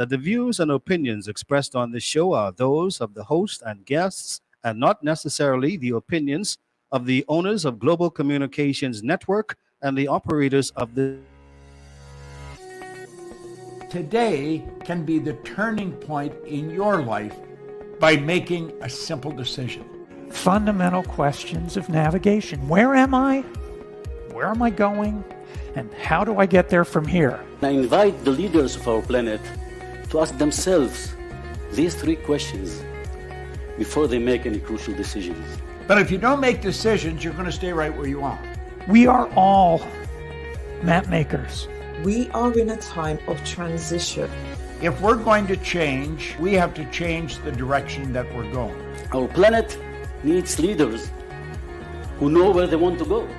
that the views and opinions expressed on this show are those of the host and guests and not necessarily the opinions of the owners of Global Communications Network and the operators of this Today can be the turning point in your life by making a simple decision. Fundamental questions of navigation. Where am I? Where am I going? And how do I get there from here? I invite the leaders of our planet to ask themselves these three questions before they make any crucial decisions. But if you don't make decisions, you're going to stay right where you are. We are all map makers. We are in a time of transition. If we're going to change, we have to change the direction that we're going. Our planet needs leaders who know where they want to go.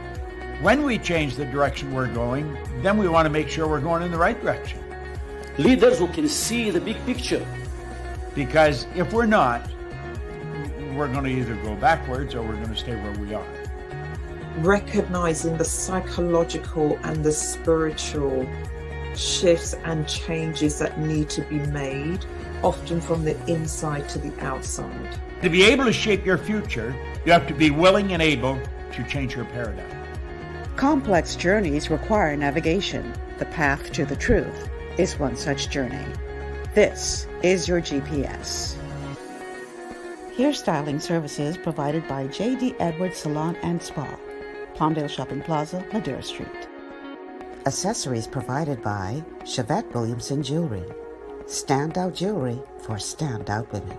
When we change the direction we're going, then we want to make sure we're going in the right direction. Leaders who can see the big picture. Because if we're not, we're going to either go backwards or we're going to stay where we are. Recognizing the psychological and the spiritual shifts and changes that need to be made, often from the inside to the outside. To be able to shape your future, you have to be willing and able to change your paradigm. Complex journeys require navigation. The path to the truth is one such journey. This is your GPS. Hairstyling services provided by J.D. Edwards Salon and Spa, Palmdale Shopping Plaza, Madera Street. Accessories provided by Chevette Williamson Jewelry. Standout jewelry for standout women.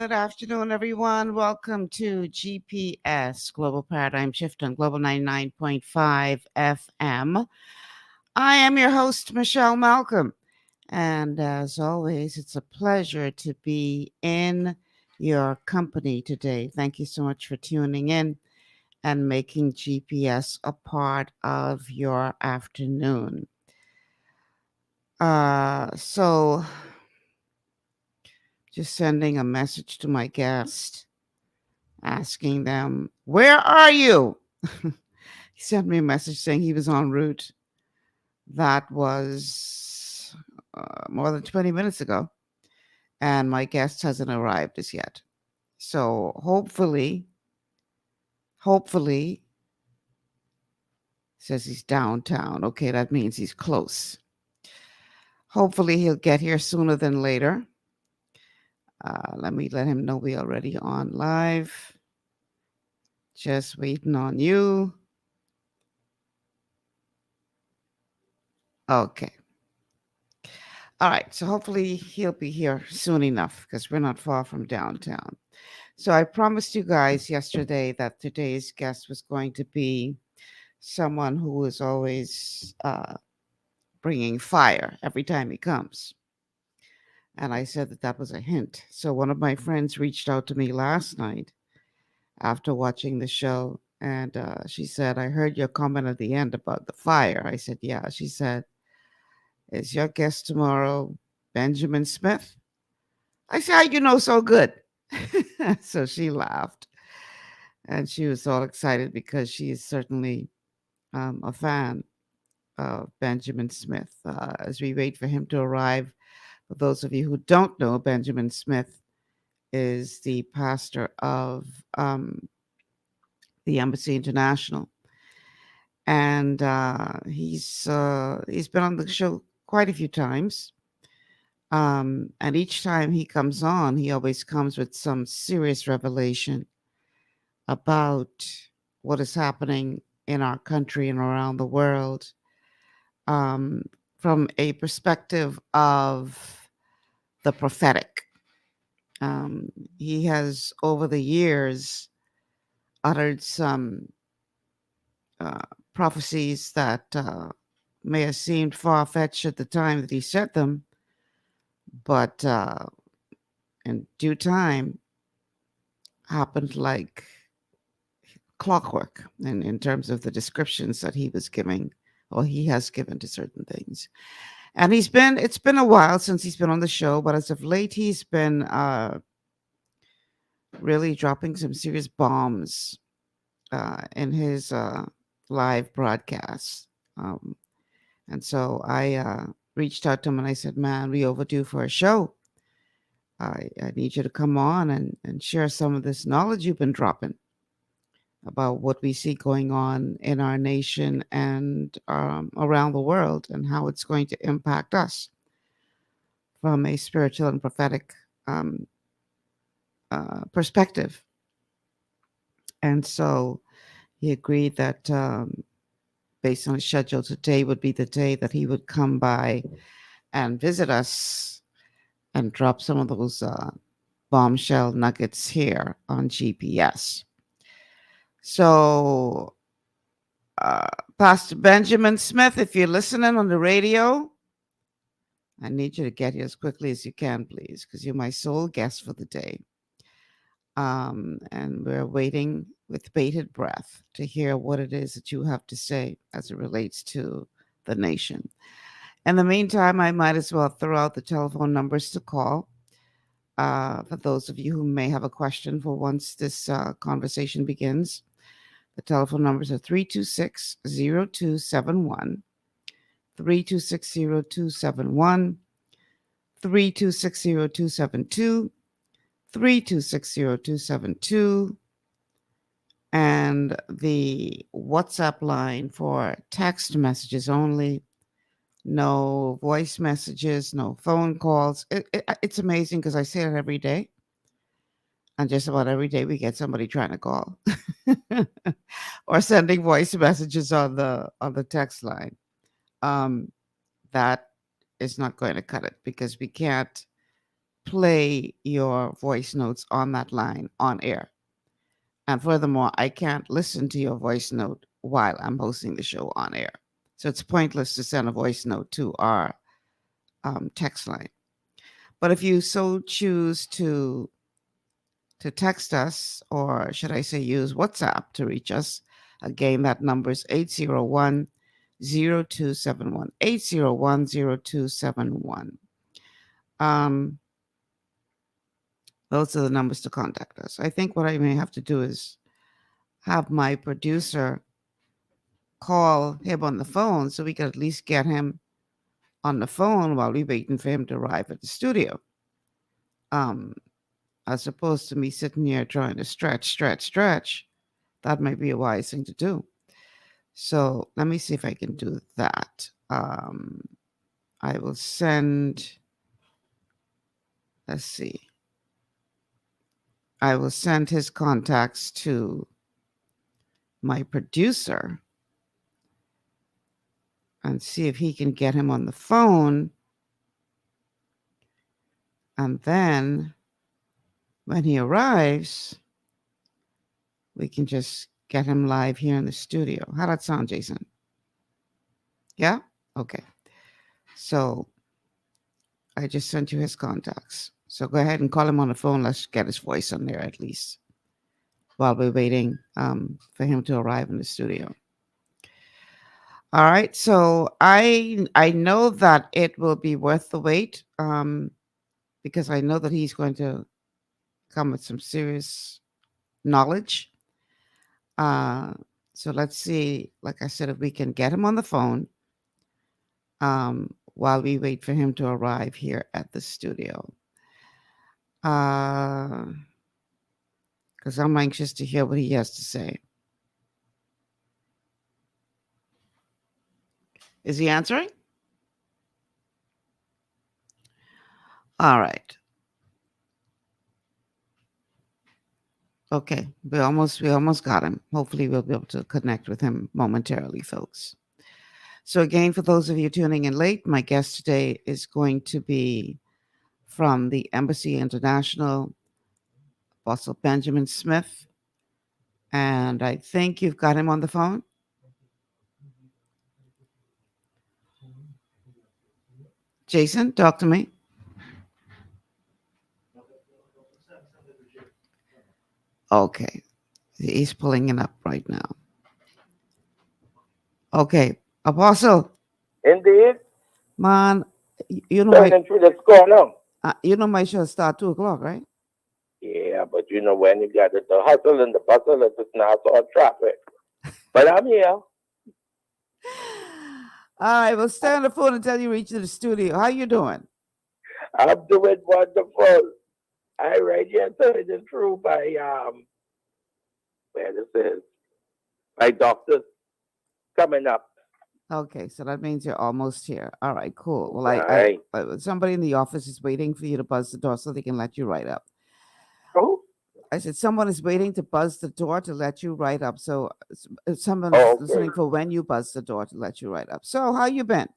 Good afternoon, everyone. Welcome to GPS Global Paradigm Shift on Global 99.5 FM. I am your host, Michelle Malcolm. And as always, it's a pleasure to be in your company today. Thank you so much for tuning in and making GPS a part of your afternoon. So just sending a message to my guest, asking them, where are you? He sent me a message saying he was en route. That was more than 20 minutes ago. And my guest hasn't arrived as yet. So hopefully, says he's downtown. Okay, that means he's close. Hopefully he'll get here sooner than later. Let me let him know we already on live. Just waiting on you. Okay. All right. So hopefully he'll be here soon enough because we're not far from downtown. So I promised you guys yesterday that today's guest was going to be someone who is always bringing fire every time he comes. And I said that was a hint. So one of my friends reached out to me last night after watching the show. And she said, I heard your comment at the end about the fire. I said, yeah. She said, is your guest tomorrow Benjamin Smith? I said, how you know so good? So she laughed. And she was all excited because she is certainly a fan of Benjamin Smith. As we wait for him to arrive, for those of you who don't know, Benjamin Smith is the pastor of the Embassy International, and he's been on the show quite a few times. And each time he comes on, he always comes with some serious revelation about what is happening in our country and around the world, from a perspective of the prophetic. He has, over the years, uttered some prophecies that may have seemed far-fetched at the time that he said them, but in due time happened like clockwork in terms of the descriptions that he was giving, or he has given to certain things. And it's been a while since he's been on the show, but as of late, he's been really dropping some serious bombs in his live broadcasts. And so I reached out to him and I said, man, we overdue for a show. I need you to come on and share some of this knowledge you've been dropping about what we see going on in our nation and around the world and how it's going to impact us from a spiritual and prophetic perspective. And so he agreed that based on his schedule, today would be the day that he would come by and visit us and drop some of those bombshell nuggets here on GPS. So, Pastor Benjamin Smith, if you're listening on the radio, I need you to get here as quickly as you can, please, because you're my sole guest for the day. And we're waiting with bated breath to hear what it is that you have to say as it relates to the nation. In the meantime, I might as well throw out the telephone numbers to call for those of you who may have a question for once this conversation begins. The telephone numbers are 326-0271, 326-0271, 326-0272, 326-0272, and the WhatsApp line for text messages only. No voice messages, no phone calls. It's amazing because I say it every day. And just about every day we get somebody trying to call or sending voice messages on the text line. That is not going to cut it because we can't play your voice notes on that line on air. And furthermore, I can't listen to your voice note while I'm hosting the show on air. So it's pointless to send a voice note to our text line. But if you so choose to text us, or should I say use WhatsApp to reach us, again, that number is 801-0271, 801-0271. Those are the numbers to contact us. I think what I may have to do is have my producer call him on the phone so we can at least get him on the phone while we're waiting for him to arrive at the studio. As opposed to me sitting here trying to stretch. That might be a wise thing to do. So let me see if I can do that. I will send, let's see. I will send his contacts to my producer and see if he can get him on the phone. And then when he arrives, we can just get him live here in the studio. How'd that sound, Jason? Yeah? Okay. So I just sent you his contacts. So go ahead and call him on the phone. Let's get his voice on there at least while we're waiting for him to arrive in the studio. All right. So I know that it will be worth the wait because I know that he's going to come with some serious knowledge. So let's see, like I said, if we can get him on the phone while we wait for him to arrive here at the studio. Because I'm anxious to hear what he has to say. Is he answering? All right. Okay, we almost got him. Hopefully we'll be able to connect with him momentarily, folks. So again, for those of you tuning in late, my guest today is going to be from the Embassy International, Apostle Benjamin Smith. And I think you've got him on the phone. Jason, talk to me. Okay, he's pulling it up right now. Okay, Apostle. Indeed. Man, you know Turning through the score now. you know my show start 2:00, right? Yeah, but you know when you got the hustle and the bustle, it's not all traffic. But I'm here. right, we'll stay on the phone until you reach the studio. How you doing? I'm doing wonderful. I right here telling the truth by where this is. My doctor's coming up. Okay, so that means you're almost here. All right, cool. Well, Right. somebody in the office is waiting for you to buzz the door so they can let you write up. Oh, I said someone is waiting to buzz the door to let you write up. So someone okay. is listening for when you buzz the door to let you write up. So how you been?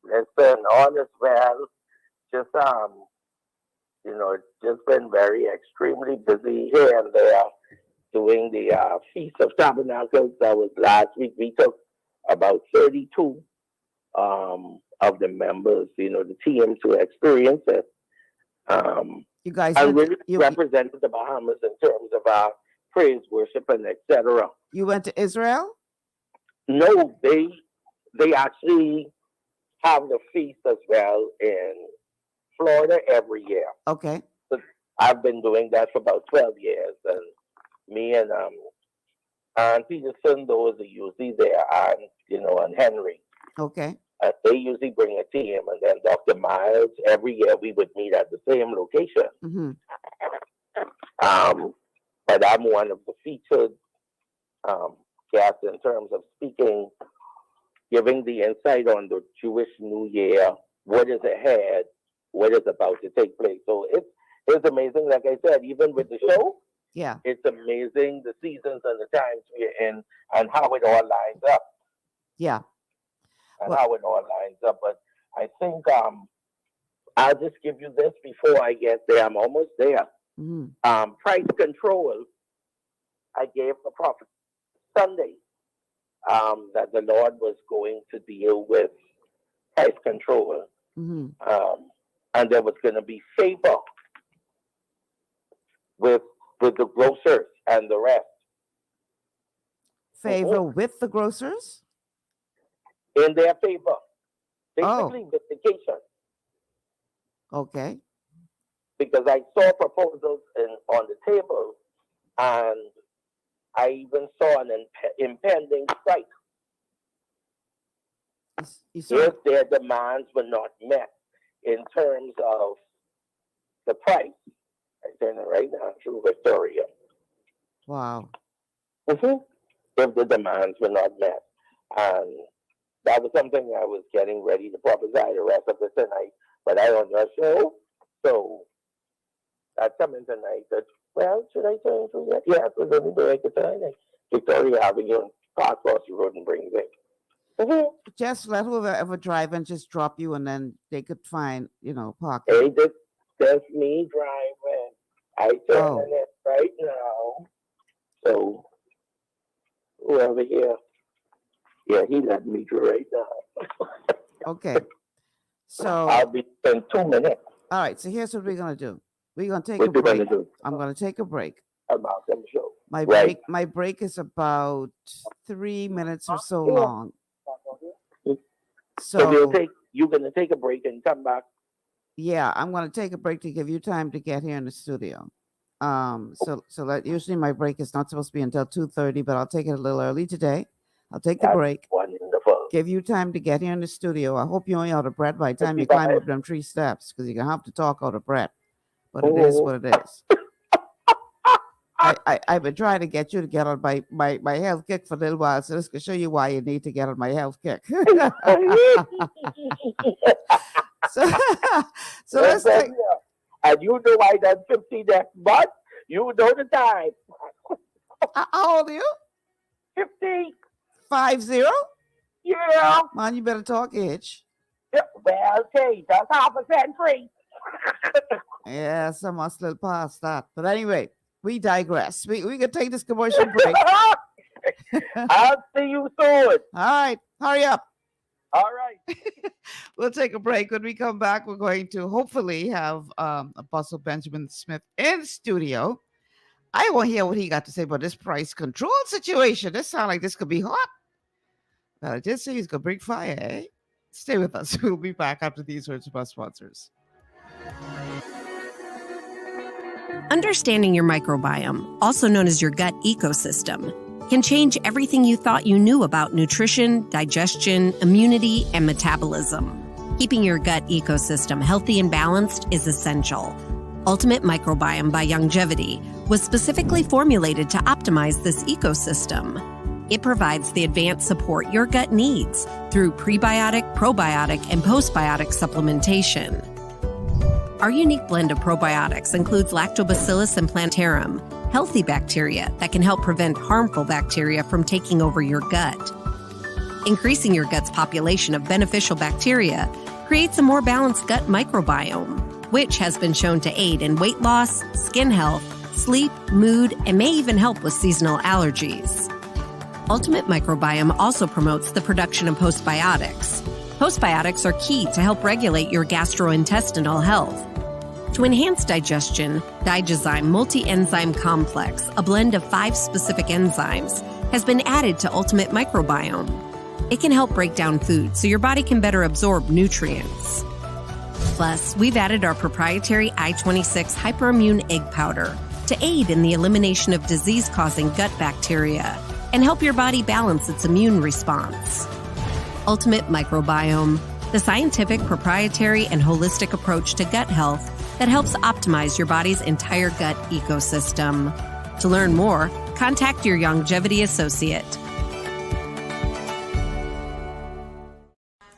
Listen, all is well. Just it's just been very extremely busy here and there doing the Feast of Tabernacles. That was last week. We took about 32 of the members, the team to experience it. You guys I went really you, represented the Bahamas in terms of our praise, worship, and etc. you went to Israel? No, they actually have the feast as well in Florida every year. Okay. So I've been doing that for about 12 years, and me and Aunt Peterson, those are usually there, and Henry. Okay. They usually bring a team, and then Dr. Miles. Every year we would meet at the same location. Mm-hmm. But I'm one of the featured guests in terms of speaking, giving the insight on the Jewish New Year, what is ahead, what is about to take place. So it's amazing. Like I said, even with the show, Yeah. it's amazing the seasons and the times we're in and how it all lines up. Yeah. How it all lines up. But I think I'll just give you this before I get there. I'm almost there. Mm-hmm. Price control. I gave the prophet Sunday that the Lord was going to deal with price control, Mm-hmm. and there was going to be favor with the grocers and the rest. Favor with the grocers? In their favor, basically vindication. Okay. Because I saw proposals on the table, and I even saw an impending strike if their demands were not met in terms of the price. I turn it right now through Victoria. Wow. Mm-hmm. If the demands were not met, and that was something I was getting ready to prophesy the rest of the tonight, but I on your show, so that's coming tonight. That, well, should I turn through that? Yeah, we're going to break it tonight. Victoria having your car across the road and bring it. Mm-hmm. Just let whoever drive and just drop you, and then they could find, parking. Hey, that's me driving. I turn it right now. So whoever here, yeah, he let me do right now. Okay. So I'll be in 2 minutes. All right. So here's what we're gonna do. We're gonna take What a you break. gonna do? I'm gonna take a break. About them show. My break is about 3 minutes or so long. So you're gonna take a break and come back. Yeah, I'm gonna take a break to give you time to get here in the studio. Usually my break is not supposed to be until 2:30, but I'll take it a little early today. I'll take the break. Wonderful. Give you time to get here in the studio. I hope you only out of breath by the time you climb up them 3 steps, because you're gonna have to talk out of breath. But it is what it is. I've been trying to get you to get on my health kick for a little while, so this can show you why you need to get on my health kick. so let's take. And you know I done 50 next month. You know the time. How old are you? 50. 50? Yeah. Man, you better talk age. Yeah, well, okay, that's half a century. Yeah, some are still past that. But anyway, we digress. We can take this commercial break. I'll see you soon. All right, hurry up. All right. We'll take a break. When we come back, we're going to hopefully have Apostle Benjamin Smith in studio. I want to hear what he got to say about this price control situation. This sounds like this could be hot. I did say he's going to bring fire, eh? Stay with us. We'll be back after these words from our sponsors. Understanding your microbiome, also known as your gut ecosystem, can change everything you thought you knew about nutrition, digestion, immunity, and metabolism. Keeping your gut ecosystem healthy and balanced is essential. Ultimate Microbiome by Longevity was specifically formulated to optimize this ecosystem. It provides the advanced support your gut needs through prebiotic, probiotic, and postbiotic supplementation. Our unique blend of probiotics includes Lactobacillus and Plantarum, healthy bacteria that can help prevent harmful bacteria from taking over your gut. Increasing your gut's population of beneficial bacteria creates a more balanced gut microbiome, which has been shown to aid in weight loss, skin health, sleep, mood, and may even help with seasonal allergies. Ultimate Microbiome also promotes the production of postbiotics. Postbiotics are key to help regulate your gastrointestinal health. To enhance digestion, Digizyme Multi-Enzyme Complex, a blend of 5 specific enzymes, has been added to Ultimate Microbiome. It can help break down food so your body can better absorb nutrients. Plus, we've added our proprietary I-26 Hyperimmune Egg Powder to aid in the elimination of disease-causing gut bacteria and help your body balance its immune response. Ultimate Microbiome, the scientific, proprietary, and holistic approach to gut health that helps optimize your body's entire gut ecosystem. To learn more, contact your Longevity associate.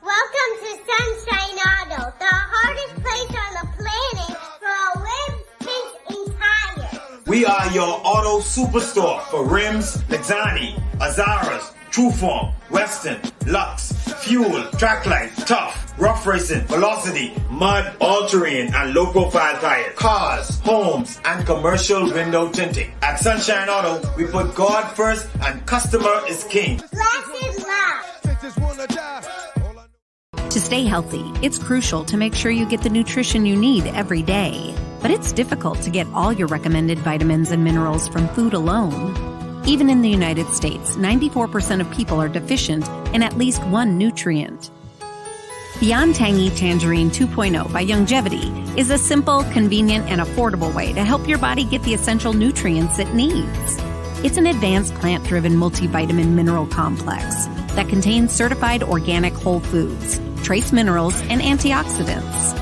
Welcome to Sunshine Auto, the hardest place on the planet for rims, paints, and tires. We are your auto superstore for rims, Lexani, Azaras, Trueform, Western, Lux, Fuel, Tracklight, Tough, Rough Racing, Velocity, Mud, All-Terrain, and low-profile tires, cars, homes, and commercial window tinting. At Sunshine Auto, we put God first and customer is king. Glasses love. To stay healthy, it's crucial to make sure you get the nutrition you need every day. But it's difficult to get all your recommended vitamins and minerals from food alone. Even in the United States, 94% of people are deficient in at least one nutrient. Beyond Tangy Tangerine 2.0 by Longevity is a simple, convenient, and affordable way to help your body get the essential nutrients it needs. It's an advanced plant-driven multivitamin mineral complex that contains certified organic whole foods, trace minerals, and antioxidants.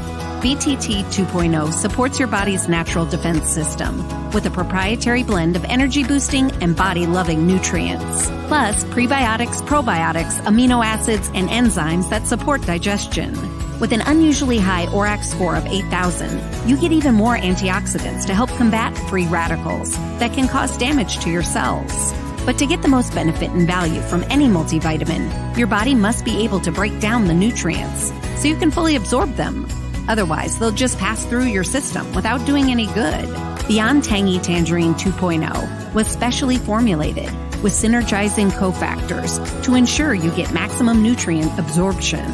BTT 2.0 supports your body's natural defense system with a proprietary blend of energy-boosting and body-loving nutrients, plus prebiotics, probiotics, amino acids, and enzymes that support digestion. With an unusually high ORAC score of 8,000, you get even more antioxidants to help combat free radicals that can cause damage to your cells. But to get the most benefit and value from any multivitamin, your body must be able to break down the nutrients so you can fully absorb them. Otherwise, they'll just pass through your system without doing any good. Beyond Tangy Tangerine 2.0 was specially formulated with synergizing cofactors to ensure you get maximum nutrient absorption.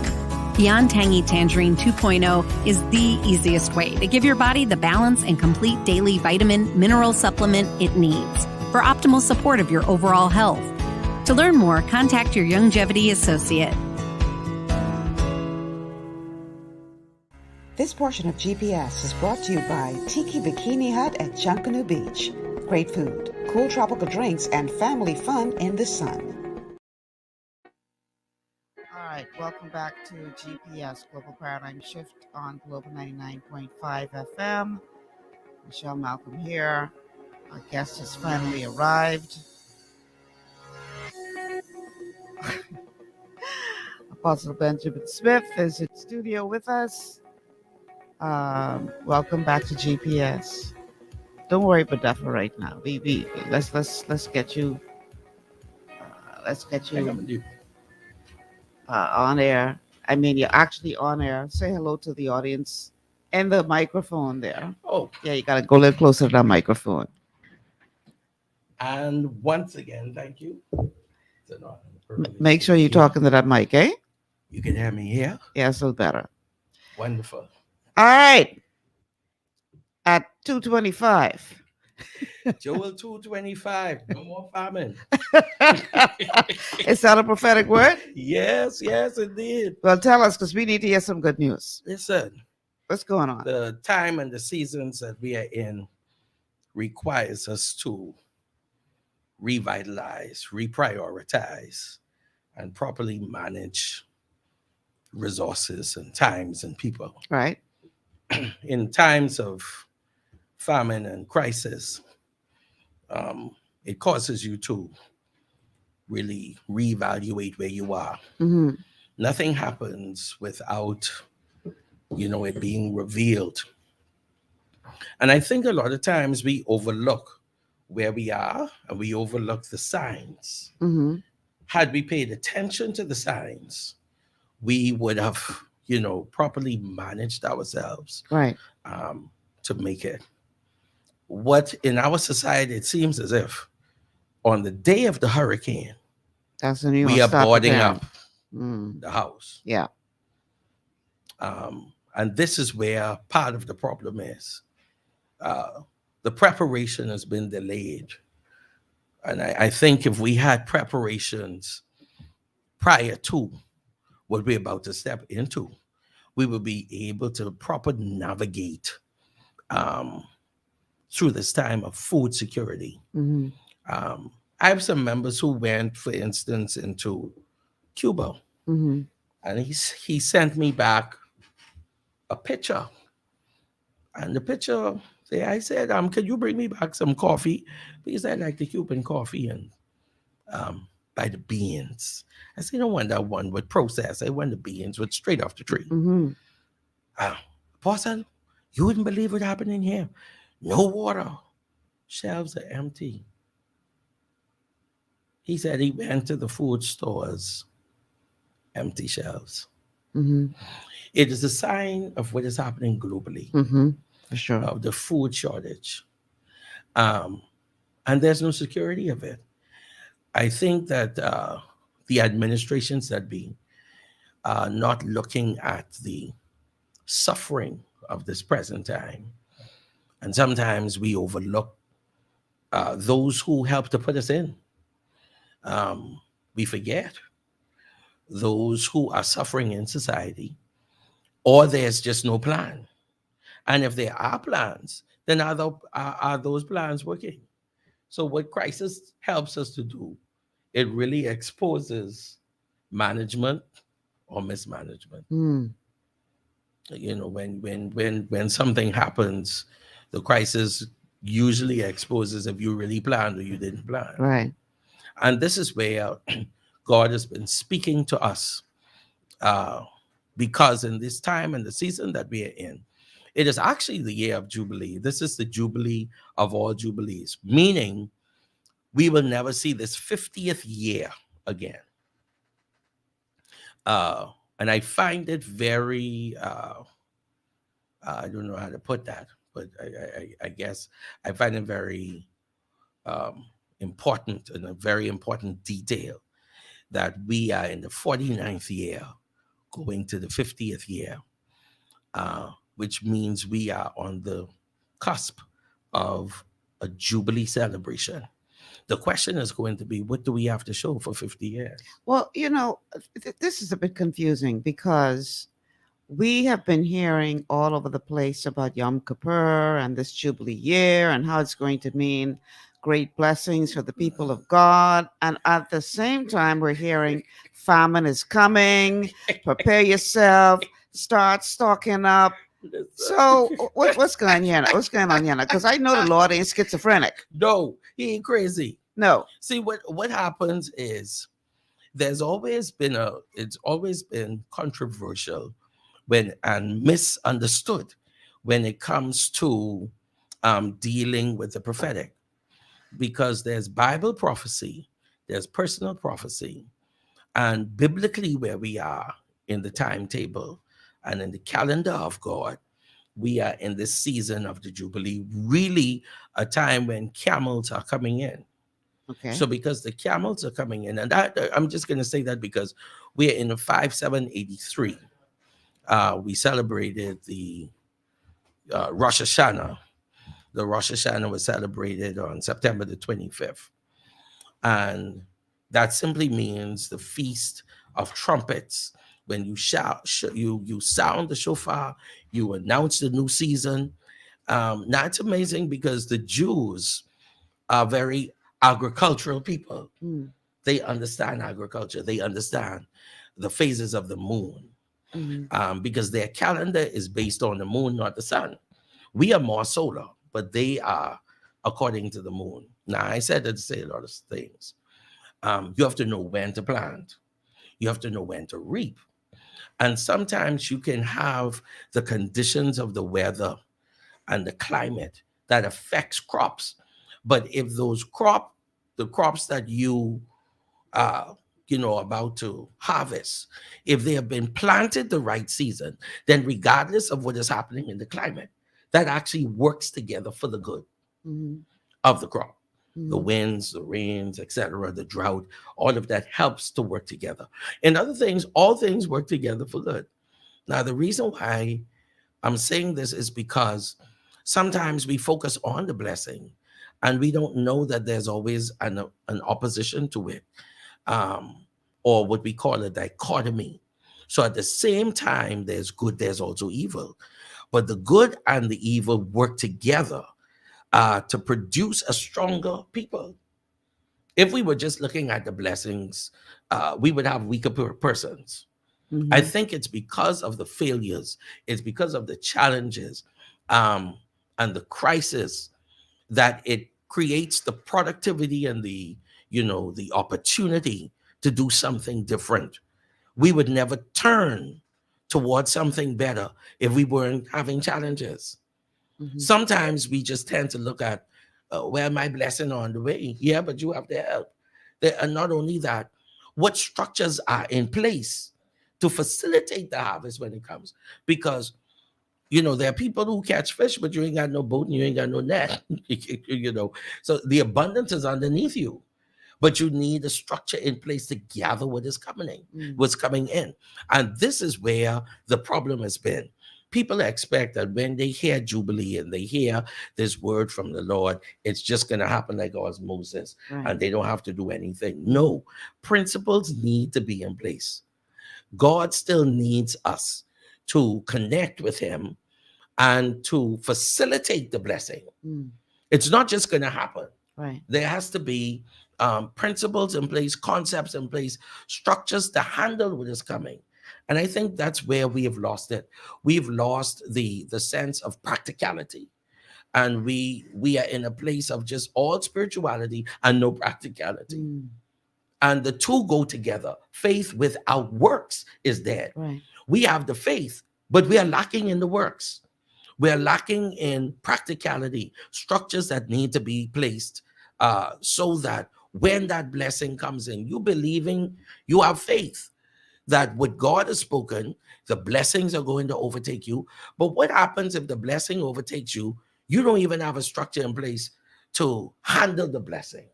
Beyond Tangy Tangerine 2.0 is the easiest way to give your body the balance and complete daily vitamin mineral supplement it needs for optimal support of your overall health. To learn more, contact your Longevity associate. This portion of GPS is brought to you by Tiki Bikini Hut at Junkanoo Beach. Great food, cool tropical drinks, and family fun in the sun. All right, welcome back to GPS Global Paradigm Shift on Global 99.5 FM. Michelle Malcolm here. Our guest has finally arrived. Apostle Benjamin Smith is in studio with us. Welcome back to GPS. Don't worry about that for right now. Let's get you on air. I mean, you're actually on air. Say hello to the audience and the microphone there. Oh, Yeah, you gotta go a little closer to that microphone. and once again, thank you. It's an honor and a privilege Make to sure be you're here. talking to that mic, eh? You can hear me here. Yeah, so better. Wonderful. All right. At 2:25. Joel 2:25. No more famine. Is that a prophetic word? Yes, indeed. Well, tell us, because we need to hear some good news. Listen, What's going on? the time and the seasons that we are in requires us to revitalize, reprioritize, and properly manage resources and times and people. Right. In times of famine and crisis, it causes you to really reevaluate where you are. Mm-hmm. Nothing happens without, it being revealed. And I think a lot of times we overlook where we are and we overlook the signs. Mm-hmm. Had we paid attention to the signs, we would have, properly managed ourselves, Right. to make it. What in our society, it seems as if on the day of the hurricane, That's when you we wanna are start boarding preparing. up Mm. the house. Yeah. And this is where part of the problem is. The preparation has been delayed. And I think if we had preparations prior to what we're about to step into, we will be able to properly navigate through this time of food security. Mm-hmm. I have some members who went, for instance, into Cuba, Mm-hmm. and he sent me back a picture. And the picture, I said, could you bring me back some coffee? Because I like the Cuban coffee and by the beans. I said, I don't want that one with processed. I want the beans with straight off the tree. Mm-hmm. Apostle, you wouldn't believe what happened in here. No water. Shelves are empty. He said he went to the food stores, empty shelves. Mm-hmm. It is a sign of what is happening globally, Mm-hmm. For sure. of the food shortage. And there's no security of it. I think that the administrations that be not looking at the suffering of this present time. And sometimes we overlook those who help to put us in. We forget those who are suffering in society, or there's just no plan. And if there are plans, then are those plans working? So what crisis helps us to do, it really exposes management or mismanagement. Mm. When something happens, the crisis usually exposes if you really planned or you didn't plan. Right. And this is where God has been speaking to us, because in this time and the season that we are in, it is actually the year of Jubilee. This is the Jubilee of all Jubilees, meaning we will never see this 50th year again. And I find it very, I don't know how to put that, but I guess I find it very important and a very important detail that we are in the 49th year going to the 50th year, which means we are on the cusp of a Jubilee celebration. The question is going to be, what do we have to show for 50 years? Well, this is a bit confusing because we have been hearing all over the place about Yom Kippur and this Jubilee year and how it's going to mean great blessings for the people of God. And at the same time, we're hearing famine is coming, prepare yourself, start stocking up. So what's going on? What's going on here? Because I know the Lord ain't schizophrenic. No, he ain't crazy. No. See, what happens is it's always been controversial and misunderstood when it comes to dealing with the prophetic, because there's Bible prophecy, there's personal prophecy, and biblically where we are in the timetable and in the calendar of God, we are in this season of the Jubilee, really a time when camels are coming in. Okay. So because the camels are coming in, and I'm just going to say that because we are in 5783. We celebrated the Rosh Hashanah. The Rosh Hashanah was celebrated on September the 25th. And that simply means the Feast of Trumpets. When you you sound the shofar, you announce the new season. Now it's amazing because the Jews are very agricultural people. Mm. They understand agriculture. They understand the phases of the moon, because their calendar is based on the moon, not the sun. We are more solar, but they are according to the moon. Now, I said that to say a lot of things. You have to know when to plant. You have to know when to reap. And sometimes you can have the conditions of the weather and the climate that affects crops. But if the crops that you about to harvest, if they have been planted the right season, then regardless of what is happening in the climate, that actually works together for the good of the crop. The winds, the rains, etc., the drought, all of that helps to work together. And other things, all things work together for good. Now, the reason why I'm saying this is because sometimes we focus on the blessing and we don't know that there's always an opposition to it, or what we call a dichotomy. So at the same time, there's good, there's also evil. But the good and the evil work together to produce a stronger people. If we were just looking at the blessings, we would have weaker persons. I think it's because of the failures, it's because of the challenges and the crisis that it creates the productivity and the opportunity to do something different. We would never turn towards something better if we weren't having challenges. Sometimes we just tend to look at, well, my blessing on the way. Yeah, but you have to help. And not only that, what structures are in place to facilitate the harvest when it comes? Because, there are people who catch fish, but you ain't got no boat and you ain't got no net, So the abundance is underneath you, but you need a structure in place to gather what's coming in. And this is where the problem has been. People expect that when they hear Jubilee and they hear this word from the Lord, it's just going to happen like osmosis, and they don't have to do anything. No, principles need to be in place. God still needs us to connect with him and to facilitate the blessing. It's not just going to happen. Right. There has to be principles in place, concepts in place, structures to handle what is coming. And I think that's where we have lost it. We've lost the sense of practicality. And we are in a place of just all spirituality and no practicality. And the two go together. Faith without works is dead. Right. We have the faith, but we are lacking in the works. We are lacking in practicality, structures that need to be placed so that when that blessing comes in, you believing, you have faith that what God has spoken, the blessings are going to overtake you. But what happens if the blessing overtakes you? You don't even have a structure in place to handle the blessing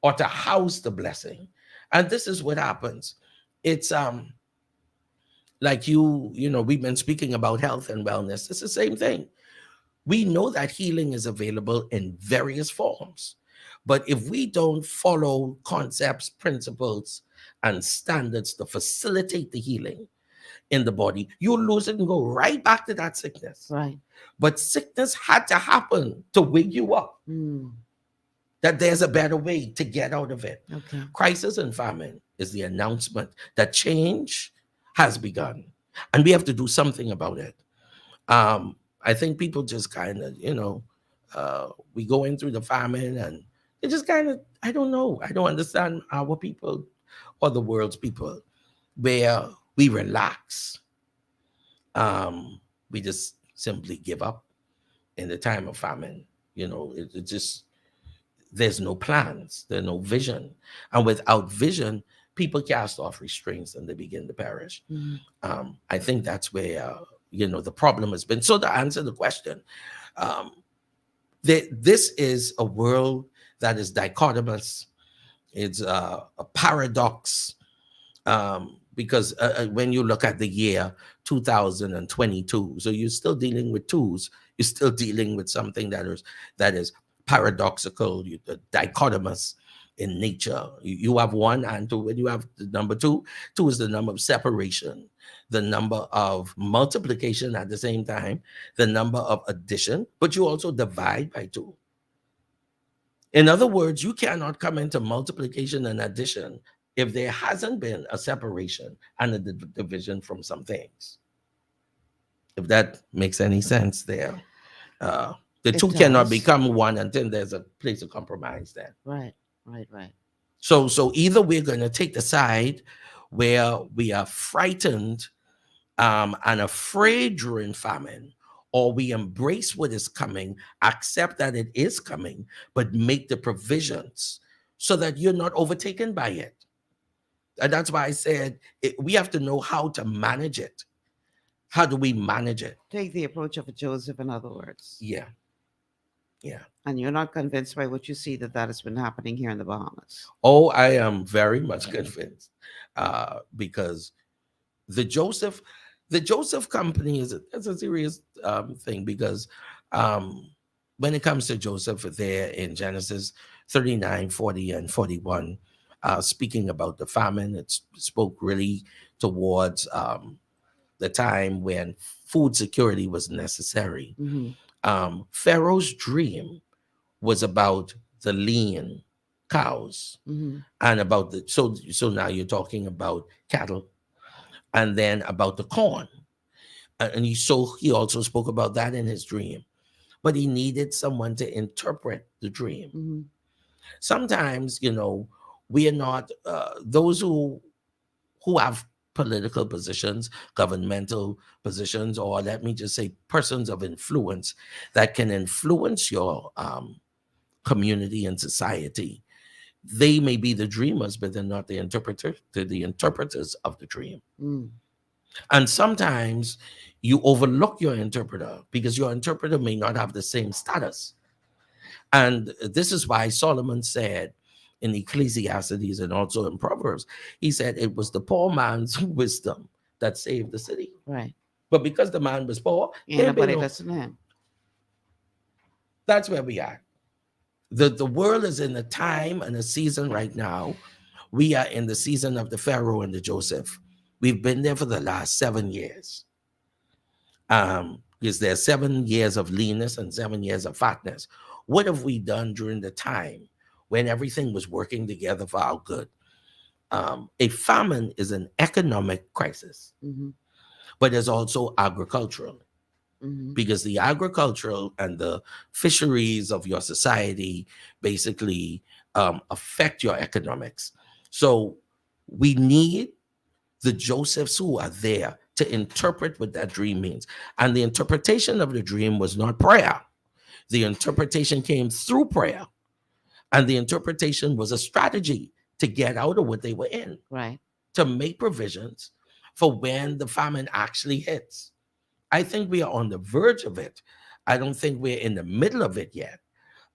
or to house the blessing. And this is what happens. It's like we've been speaking about health and wellness. It's the same thing. We know that healing is available in various forms. But if we don't follow concepts, principles, and standards to facilitate the healing in the body, you'll lose it and go right back to that sickness. Right. But sickness had to happen to wake you up. That there's a better way to get out of it. Okay. Crisis and famine is the announcement that change has begun. And we have to do something about it. I think people just kind of, we go in through the famine and it just kind of, I don't know. I don't understand our people or the world's people where we relax. We just simply give up in the time of famine. It just, there's no plans, there's no vision. And without vision, people cast off restraints and they begin to perish. I think that's where, the problem has been. So to answer the question, this is a world that is dichotomous. It's a paradox because when you look at the year 2022, so you're still dealing with twos, you're still dealing with something that is paradoxical, dichotomous in nature. You have one and two. When you have the number two is the number of separation, the number of multiplication at the same time, the number of addition, but you also divide by two. In other words, you cannot come into multiplication and addition if there hasn't been a separation and a division from some things. If that makes any sense there. The It two cannot does. become one until there's a place of compromise then. Right. So either we're going to take the side where we are frightened and afraid during famine, or we embrace what is coming, accept that it is coming, but make the provisions so that you're not overtaken by it. And that's why I said we have to know how to manage it. How do we manage it? Take the approach of a Joseph, in other words. Yeah. And you're not convinced by what you see that has been happening here in the Bahamas. Oh, I am very much convinced because the Joseph company is a serious thing, because when it comes to Joseph there in Genesis 39, 40, and 41, speaking about the famine, it spoke really towards the time when food security was necessary. Pharaoh's dream was about the lean cows and about the so now you're talking about cattle, and then about the corn, and he also spoke about that in his dream, but he needed someone to interpret the dream. Sometimes, we are not those who have political positions, governmental positions, or let me just say persons of influence that can influence your community and society. They may be the dreamers, but they're not the interpreter. They're the interpreters of the dream. And sometimes you overlook your interpreter because your interpreter may not have the same status. And this is why Solomon said in Ecclesiastes and also in Proverbs, he said it was the poor man's wisdom that saved the city. Right. But because the man was poor, nobody listened to him. That's where we are. The world is in a time and a season right now. We are in the season of the Pharaoh and the Joseph. We've been there for the last 7 years. Because there's 7 years of leanness and 7 years of fatness. What have we done during the time when everything was working together for our good? A famine is an economic crisis, but there's also agricultural. Because the agricultural and the fisheries of your society basically affect your economics. So we need the Josephs who are there to interpret what that dream means. And the interpretation of the dream was not prayer. The interpretation came through prayer. And the interpretation was a strategy to get out of what they were in. Right. To make provisions for when the famine actually hits. I think we are on the verge of it. I don't think we're in the middle of it yet.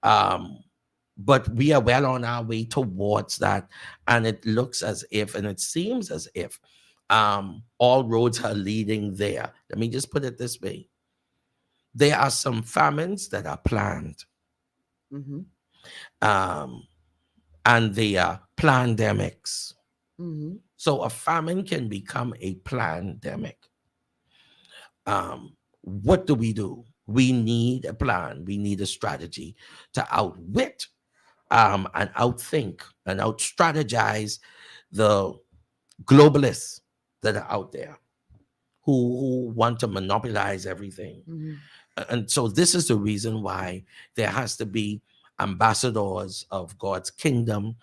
But we are well on our way towards that. And it looks as if, and it seems as if, all roads are leading there. Let me just put it this way. There are some famines that are planned. And they are plandemics. So a famine can become a plandemic. What do? We need a plan. We need a strategy to outwit and outthink and out-strategize the globalists that are out there who want to monopolize everything. And so this is the reason why there has to be ambassadors of God's kingdom.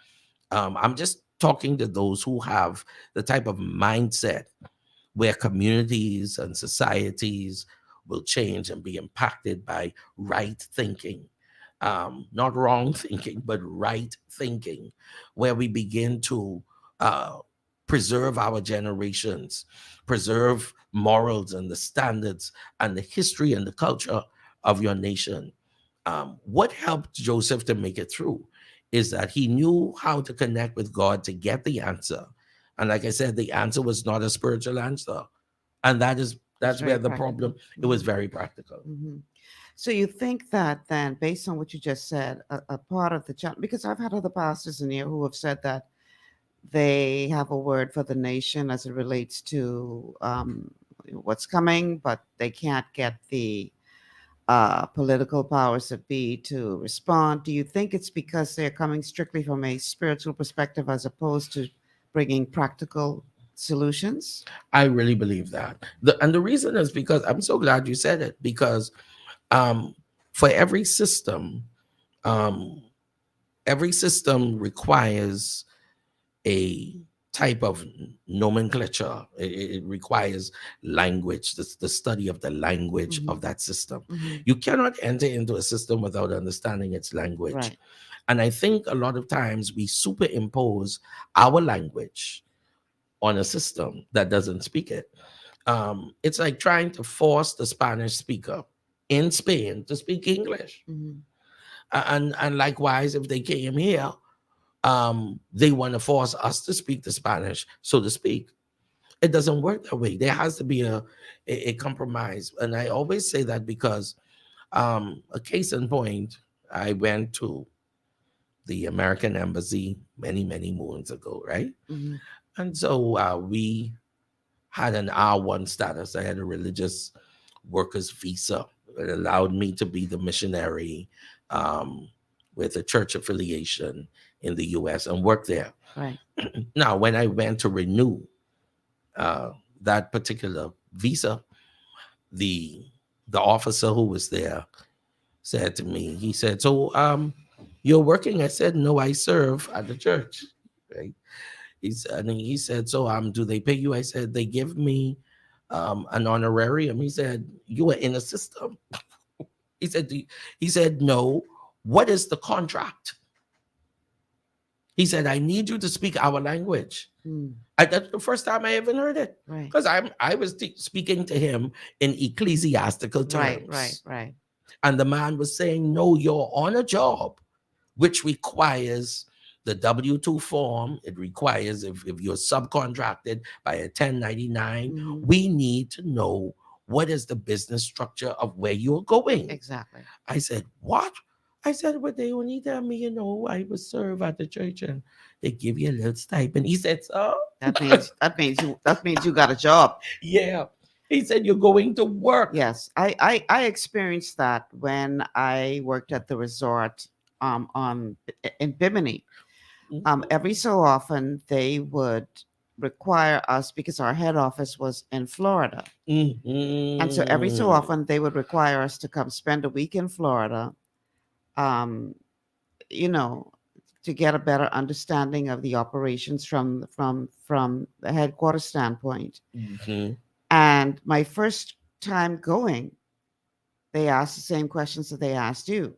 I'm just talking to those who have the type of mindset where communities and societies will change and be impacted by right thinking. Not wrong thinking, but right thinking, where we begin to preserve our generations, preserve morals and the standards and the history and the culture of your nation. What helped Joseph to make it through is that he knew how to connect with God to get the answer. And like I said, the answer was not a spiritual answer. And that's where the problem, it was very practical. So you think that then, based on what you just said, a part of the challenge, because I've had other pastors in here who have said that they have a word for the nation as it relates to what's coming, but they can't get the political powers that be to respond? Do you think it's because they're coming strictly from a spiritual perspective as opposed to bringing practical solutions? I really believe that. And the reason is because I'm so glad you said it, because for um, every system requires a type of nomenclature. It requires language, the study of the language of that system. You cannot enter into a system without understanding its language. Right. And I think a lot of times we superimpose our language on a system that doesn't speak it. It's like trying to force the Spanish speaker in Spain to speak English. And likewise, if they came here, they want to force us to speak the Spanish, so to speak. It doesn't work that way. There has to be a compromise. And I always say that because a case in point, I went to the American Embassy many, many moons ago, right? And so we had an R1 status. I had a religious workers visa. It allowed me to be the missionary with a church affiliation in the U.S. and work there. Right. Now, when I went to renew that particular visa, the officer who was there said to me, he said, "So you're working?" I said, "No, I serve at the church." Right? He said, "So do they pay you?" I said, "They give me an honorarium." He said, "You are in a system." He said, "No, what is the contract?" He said, "I need you to speak our language." That's the first time I ever heard it. Right. Because I was speaking to him in ecclesiastical terms. Right. And the man was saying, "No, you're on a job which requires the W-2 form. It requires, if you're subcontracted by a 1099, we need to know what is the business structure of where you're going." Exactly. I said, "What?" I said, "Well, they only tell me, I would serve at the church and they give you a little stipend." He said, "So?" That means you got a job. Yeah. He said, "You're going to work." Yes. I experienced that when I worked at the resort in Bimini. Every so often they would require us, because our head office was in Florida. And so every so often they would require us to come spend a week in Florida, to get a better understanding of the operations from the headquarters standpoint. And my first time going, they asked the same questions that they asked you.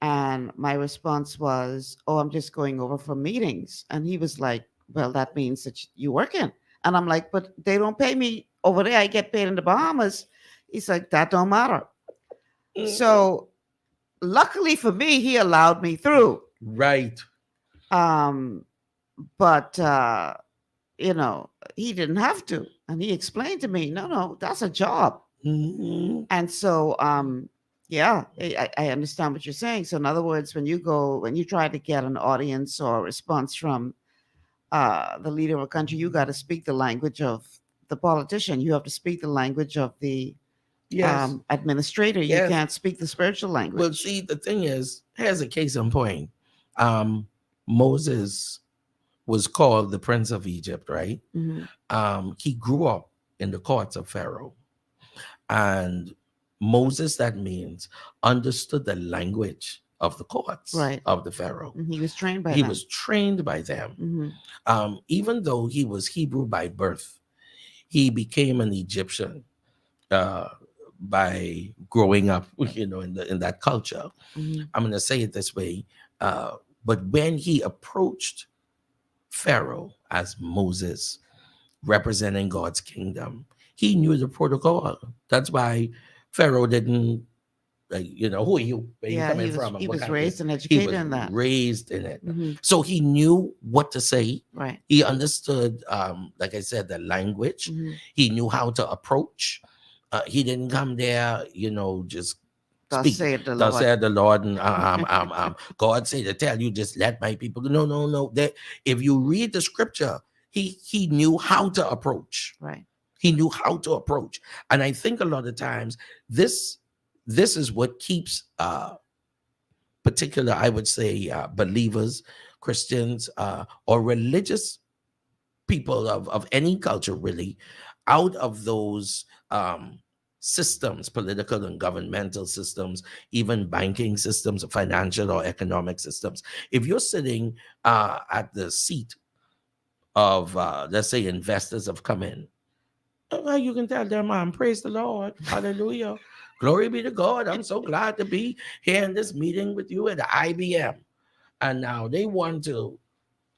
And my response was, "Oh, I'm just going over for meetings." And he was like, "Well, that means that you're working." And I'm like, "But they don't pay me over there. I get paid in the Bahamas." He's like, "That don't matter." So luckily for me, he allowed me through. Right. But he didn't have to. And he explained to me, no, that's a job. And so, yeah, I understand what you're saying. So in other words, when you try to get an audience or a response from the leader of a country, you got to speak the language of the politician. You have to speak the language of the administrator. You can't speak the spiritual language. Well, see, the thing is, here's a case in point. Moses was called the Prince of Egypt, right? He grew up in the courts of Pharaoh. And Moses, that means, understood the language of the courts of the Pharaoh. He was trained by them. He was trained by them. Even though he was Hebrew by birth, he became an Egyptian by growing up, in that culture. I'm going to say it this way. But when he approached Pharaoh as Moses, representing God's kingdom, he knew the protocol. That's why Pharaoh didn't, who are you? Where are you coming from? He was raised and educated in that. Raised in it. So he knew what to say. Right. He understood, like I said, the language. He knew how to approach. He didn't come there, just Thus saith the Lord. Thus saith the Lord, and God said to tell you, just let my people go. No. If you read the scripture, he knew how to approach. Right. He knew how to approach. And I think a lot of times this this is what keeps particular, I would say, believers, Christians, or religious people of any culture really out of those systems, political and governmental systems, even banking systems, financial or economic systems. If you're sitting at the seat of, let's say, investors have come in, you can tell them, praise the Lord, hallelujah, glory be to God. I'm so glad to be here in this meeting with you at the IBM. And now they want to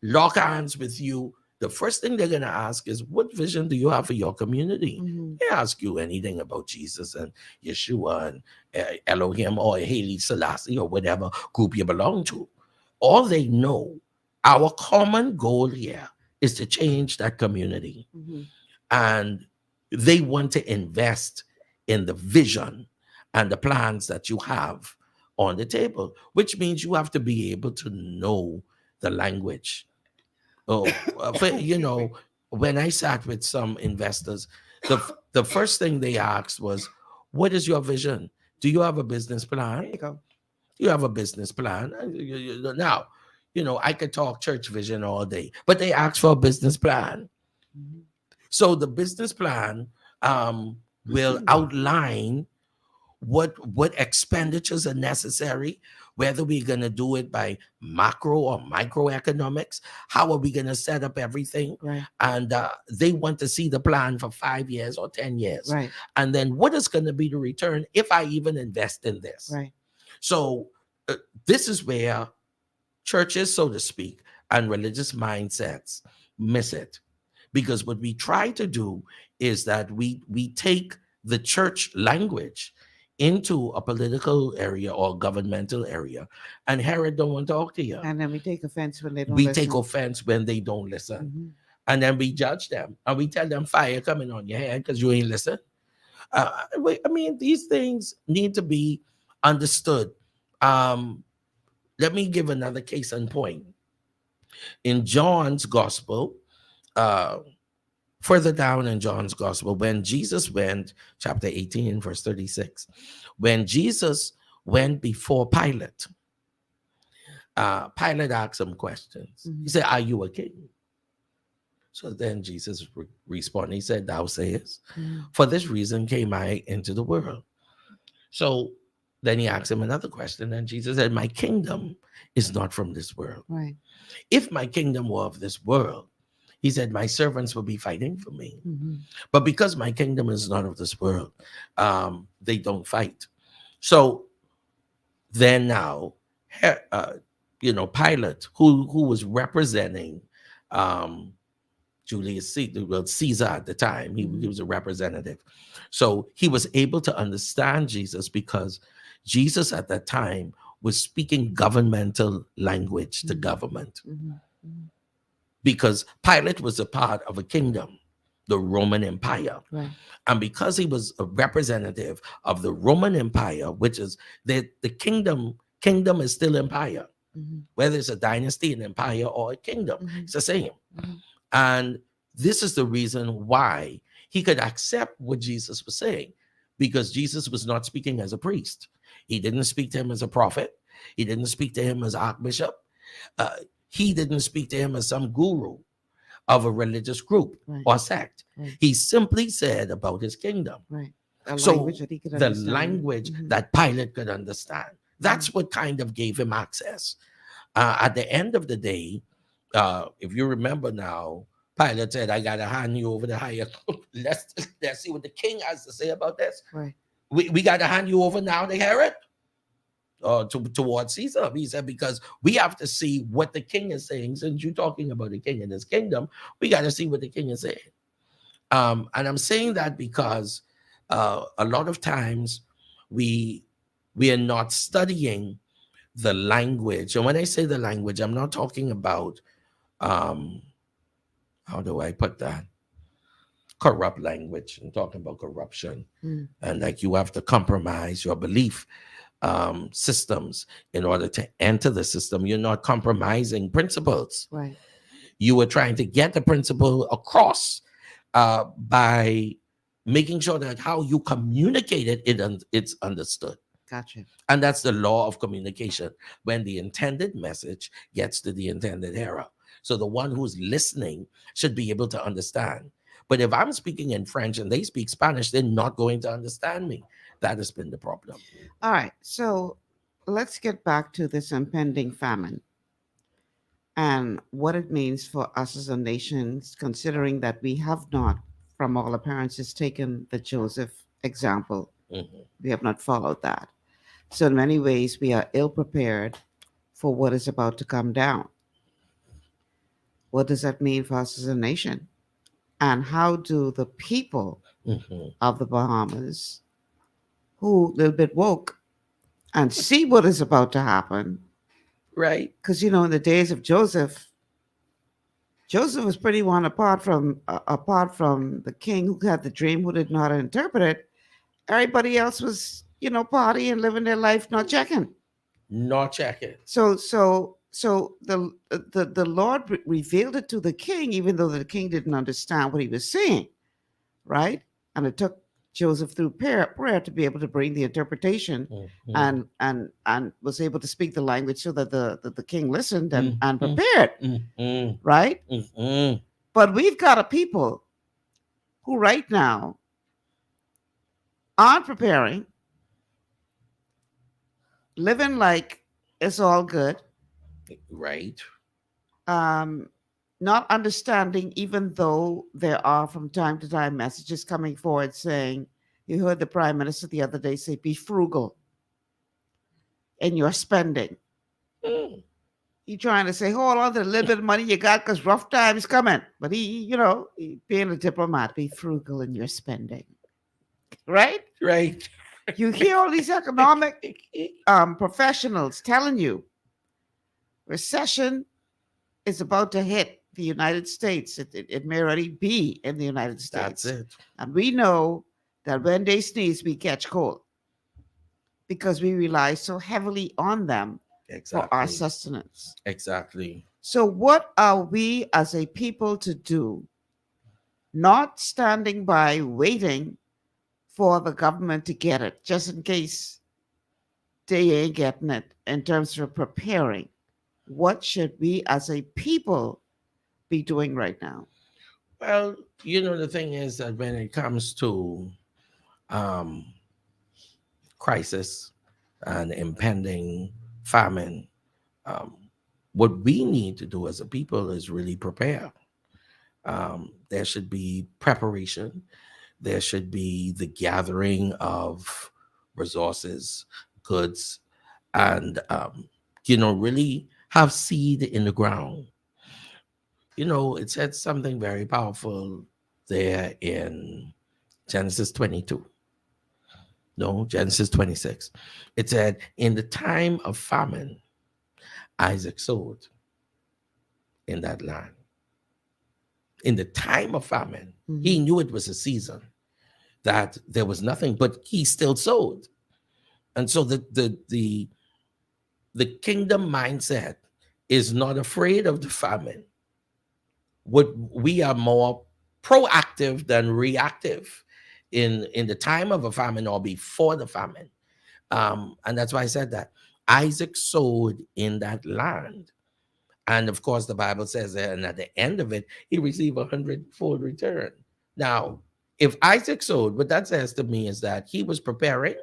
lock hands with you. The first thing they're going to ask is, what vision do you have for your community? They ask you anything about Jesus and Yeshua and Elohim or Haile Selassie or whatever group you belong to. All they know, our common goal here is to change that community. And they want to invest in the vision and the plans that you have on the table, which means you have to be able to know the language. You know, when I sat with some investors, the first thing they asked was, what is your vision? Do you have a business plan? There you go. You have a business plan. Now, you know, I could talk church vision all day, but they asked for a business plan. So the business plan will outline what expenditures are necessary, whether we're going to do it by macro or microeconomics, how are we going to set up everything? Right. And they want to see the plan for 5 years or 10 years. Right. And then what is going to be the return if I even invest in this? Right. So this is where churches, so to speak, and religious mindsets miss it. Because what we try to do is that we take the church language into a political area or governmental area, and Herod don't want to talk to you. And then we take offense when they don't We listen. take offense when they don't listen. And then we judge them. And we tell them fire coming on your head because you ain't listen. I mean, these things need to be understood. Let me give another case in point. In John's gospel, further down in John's gospel, when Jesus went, chapter 18, verse 36, when Jesus went before Pilate, Pilate asked him questions. He said, are you a king? So then Jesus responded, he said, thou sayest, for this reason came I into the world. So then he asked him another question, and Jesus said, my kingdom is not from this world. Right. If my kingdom were of this world, he said, my servants will be fighting for me. But because my kingdom is not of this world, they don't fight. So then now, Pilate, who was representing Julius Caesar at the time, he was a representative. So he was able to understand Jesus because Jesus at that time was speaking governmental language to government. Because Pilate was a part of a kingdom, the Roman Empire. Right. And because he was a representative of the Roman Empire, which is the kingdom is still empire. Whether it's a dynasty, an empire, or a kingdom, it's the same. And this is the reason why he could accept what Jesus was saying, because Jesus was not speaking as a priest. He didn't speak to him as a prophet. He didn't speak to him as archbishop. He didn't speak to him as some guru of a religious group or sect. Right. He simply said about his kingdom. Right. Language that Pilate could understand. That's what kind of gave him access. At the end of the day, if you remember now, Pilate said, I got to hand you over to higher court. Let's see what the king has to say about this. Right. We got to hand you over now to Herod. Towards Caesar. He said, because we have to see what the king is saying. Since you're talking about the king and his kingdom, we got to see what the king is saying. And I'm saying that because a lot of times we are not studying the language. And when I say the language, I'm not talking about, how do I put that? Corrupt language. I'm talking about corruption. And like you have to compromise your belief systems in order to enter the system. You're not compromising principles. Right. You were trying to get the principle across by making sure that how you communicate it's understood. Gotcha. And that's the law of communication, when the intended message gets to the intended hearer. So the one who's listening should be able to understand. But if I'm speaking in French and they speak Spanish, they're not going to understand me. That has been the problem. All right. So let's get back to this impending famine and what it means for us as a nation, considering that we have not, from all appearances, taken the Joseph example. Mm-hmm. We have not followed that. So in many ways, we are ill prepared for what is about to come down. What does that mean for us as a nation? And how do the people Mm-hmm. of the Bahamas, who a little bit woke and see what is about to happen, Right. because in the days of Joseph was pretty one apart from the king who had the dream, who didn't know how to interpret it. Everybody else was partying, living their life, not checking. So the Lord revealed it to the king, even though the king didn't understand what he was seeing, right? And it took Joseph through prayer to be able to bring the interpretation, Mm-hmm. and was able to speak the language so that the king listened and Mm-hmm. prepared, Mm-hmm. right? Mm-hmm. But we've got a people who right now aren't preparing, living like it's all good, Right. Not understanding, even though there are from time to time messages coming forward saying, you heard the prime minister the other day say, be frugal in your spending. He trying to say, hold on to the little bit of money you got because rough times coming. But he being a diplomat, be frugal in your spending. Right? Right. You hear all these economic professionals telling you recession is about to hit the United States. It may already be in the United States. That's it. And we know that when they sneeze, we catch cold because we rely so heavily on them for our sustenance. Exactly. So what are we as a people to do? Not standing by waiting for the government to get it, just in case they ain't getting it, in terms of preparing. What should we as a people be doing right now? Well, the thing is that when it comes to crisis and impending famine, what we need to do as a people is really prepare. There should be preparation. There should be the gathering of resources, goods, and really have seed in the ground. It said something very powerful there in Genesis 22. No, Genesis 26. It said, in the time of famine, Isaac sowed in that land. In the time of famine, he knew it was a season that there was nothing, but he still sowed. And so the kingdom mindset is not afraid of the famine. We are more proactive than reactive in the time of a famine or before the famine. And that's why I said that Isaac sowed in that land. And of course, the Bible says that, and at the end of it, he received 100-fold return. Now, if Isaac sowed, what that says to me is that he was preparing,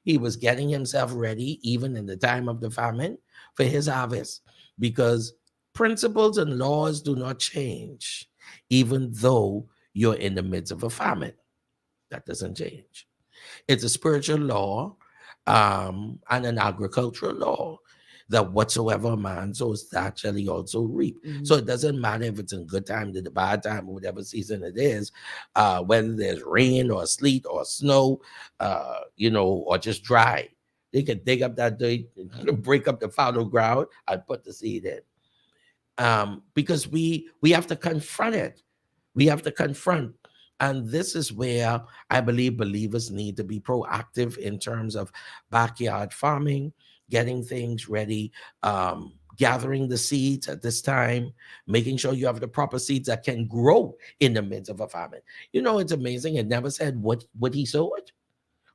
he was getting himself ready, even in the time of the famine, for his harvest, because principles and laws do not change, even though you're in the midst of a famine. That doesn't change. It's a spiritual law and an agricultural law that whatsoever a man sows, that shall he also reap. So it doesn't matter if it's in good time, the bad time, or whatever season it is, whether there's rain or sleet or snow, or just dry. They can dig up that dirt, break up the fallow ground, and put the seed in. Because we have to confront it. We have to confront. And this is where I believe believers need to be proactive in terms of backyard farming, getting things ready, gathering the seeds at this time, making sure you have the proper seeds that can grow in the midst of a famine. You know, it's amazing. It never said what he sowed.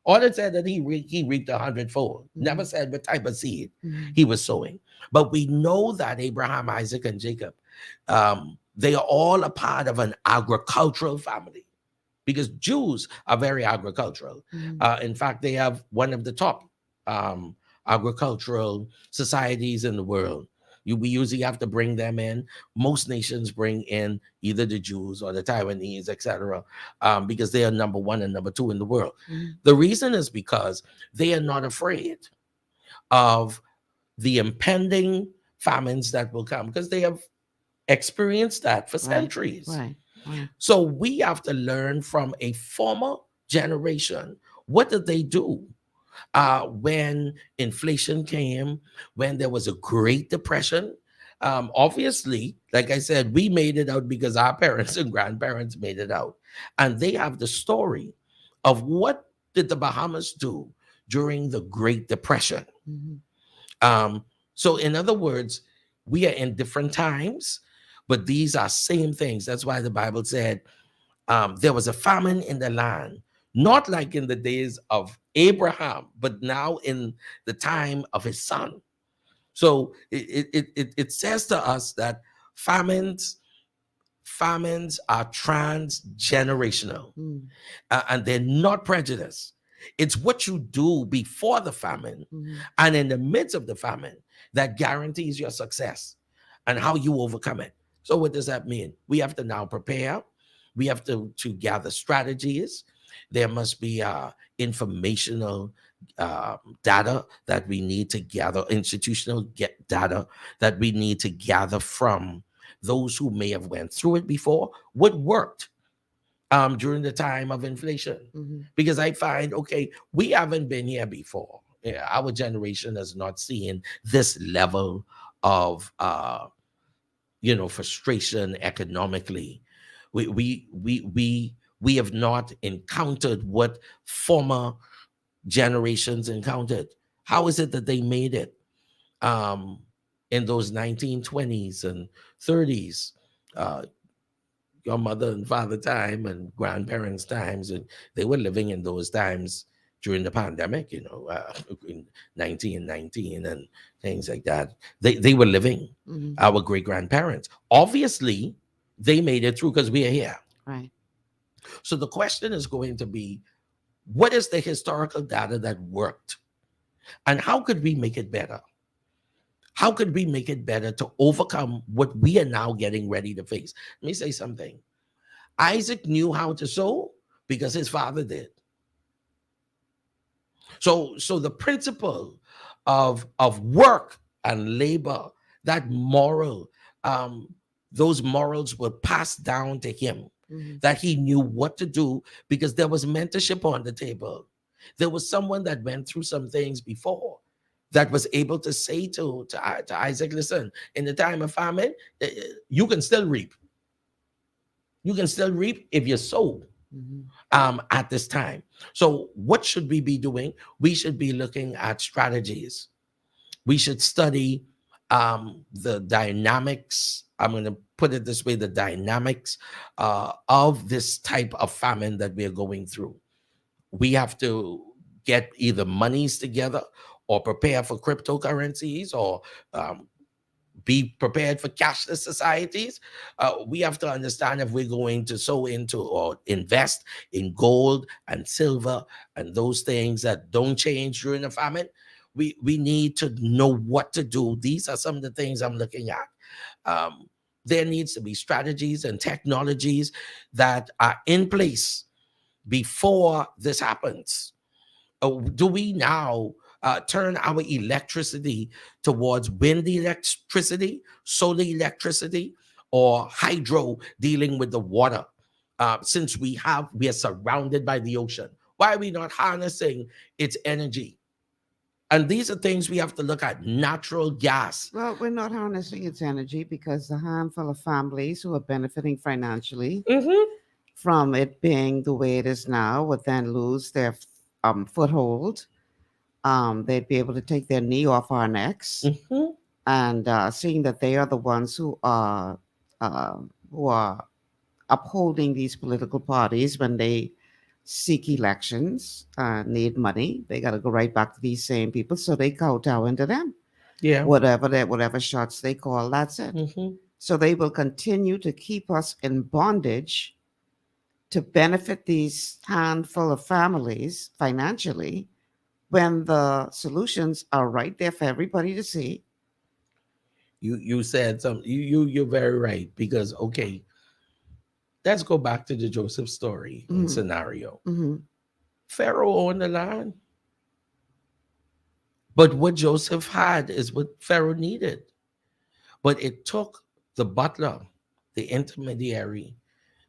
All it said that he reaped 100-fold. Never said what type of seed he was sowing. But we know that Abraham, Isaac, and Jacob, they are all a part of an agricultural family, because Jews are very agricultural. In fact, they have one of the top agricultural societies in the world. We usually have to bring them in. Most nations bring in either the Jews or the Taiwanese, etc., because they are number one and number two in the world. The reason is because they are not afraid of the impending famines that will come, because they have experienced that for centuries. Right. So we have to learn from a former generation. What did they do when inflation came, when there was a Great Depression? Obviously, like I said, we made it out because our parents and grandparents made it out. And they have the story of what did the Bahamas do during the Great Depression. So in other words, we are in different times, but these are same things. That's why the Bible said there was a famine in the land, not like in the days of Abraham, but now in the time of his son. So it says to us that famines are transgenerational, and they're not prejudiced. It's what you do before the famine and in the midst of the famine that guarantees your success and how you overcome it. So what does that mean? We have to now prepare. We have to gather strategies. There must be informational data that we need to gather, institutional data that we need to gather from those who may have went through it before. What worked during the time of inflation? Because I find, okay, we haven't been here before. Yeah, our generation has not seen this level of frustration economically. We have not encountered what former generations encountered. How is it that they made it in those 1920s and 30s? Your mother and father time and grandparents' times, and they were living in those times during the pandemic, in 1919 and things like that. They were living. Our great-grandparents. Obviously, they made it through because we are here. Right. So the question is going to be, what is the historical data that worked? And how could we make it better? How could we make it better to overcome what we are now getting ready to face? Let me say something. Isaac knew how to sow because his father did. So the principle of work and labor, that moral, those morals were passed down to him, that he knew what to do because there was mentorship on the table. There was someone that went through some things before that was able to say to Isaac, listen, in the time of famine, you can still reap. You can still reap if you sow at this time. So what should we be doing? We should be looking at strategies. We should study the dynamics. I'm going to put it this way, the dynamics of this type of famine that we're going through. We have to get either monies together or prepare for cryptocurrencies or be prepared for cashless societies. We have to understand if we're going to sow into or invest in gold and silver and those things that don't change during a famine. We need to know what to do. These are some of the things I'm looking at. There needs to be strategies and technologies that are in place before this happens. Do we now turn our electricity towards wind electricity, solar electricity, or hydro, dealing with the water? Since we are surrounded by the ocean, why are we not harnessing its energy? And these are things we have to look at. Natural gas. Well, we're not harnessing its energy because a handful of families who are benefiting financially from it being the way it is now would then lose their foothold. They'd be able to take their knee off our necks. and seeing that they are the ones uh, who are upholding these political parties when they seek elections, need money, they got to go right back to these same people, so they kowtow into them. Yeah. Whatever shots they call, that's it. Mhm. So they will continue to keep us in bondage to benefit these handful of families financially when the solutions are right there for everybody to see. You said something. You're very right, because okay, let's go back to the Joseph story and Mhm. scenario. Mm-hmm. Pharaoh owned the land, but what Joseph had is what Pharaoh needed. But it took the butler, the intermediary,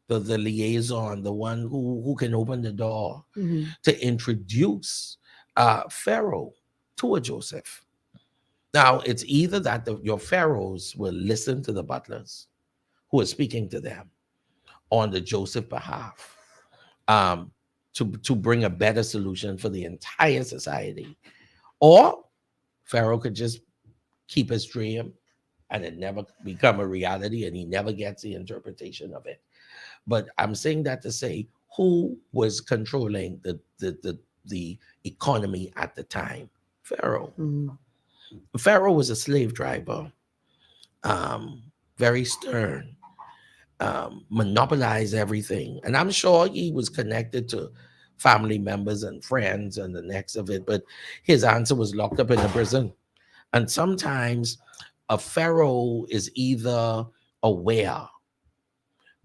the liaison, the one who can open the door, Mm-hmm. to introduce Pharaoh to a Joseph. Now, it's either that your pharaohs will listen to the butlers who are speaking to them on the Joseph behalf, um, to bring a better solution for the entire society, or Pharaoh could just keep his dream and it never become a reality, and he never gets the interpretation of it. But I'm saying that to say, who was controlling the economy at the time? Pharaoh. Mm-hmm. Pharaoh was a slave driver, very stern, monopolized everything. And I'm sure he was connected to family members and friends and the next of it, but his answer was locked up in a prison. And sometimes a Pharaoh is either aware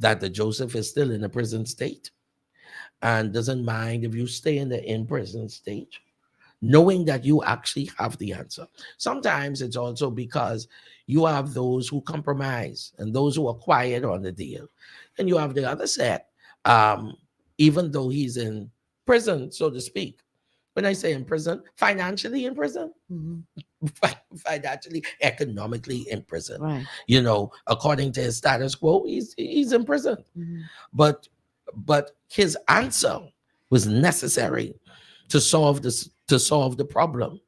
that the Joseph is still in a prison state and doesn't mind if you stay in the in prison state, knowing that you actually have the answer. Sometimes it's also because you have those who compromise and those who are quiet on the deal. And you have the other set, even though he's in prison, so to speak. When I say in prison, financially in prison, financially, economically in prison. Right. You know, according to his status quo, he's in prison. Mm-hmm. But his answer was necessary to solve the problem.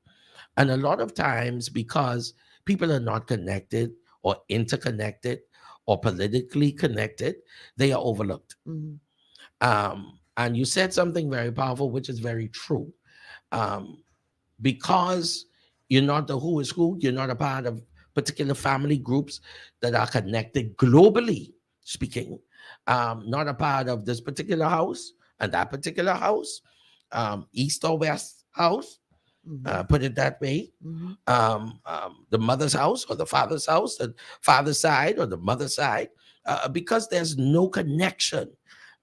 And a lot of times, because people are not connected or interconnected or politically connected, they are overlooked. Mm-hmm. And you said something very powerful, which is very true. Because you're not the who is who, you're not a part of particular family groups that are connected globally speaking, not a part of this particular house and that particular house, east or west house, put it that way, the mother's house or the father's house, the father's side or the mother's side, because there's no connection.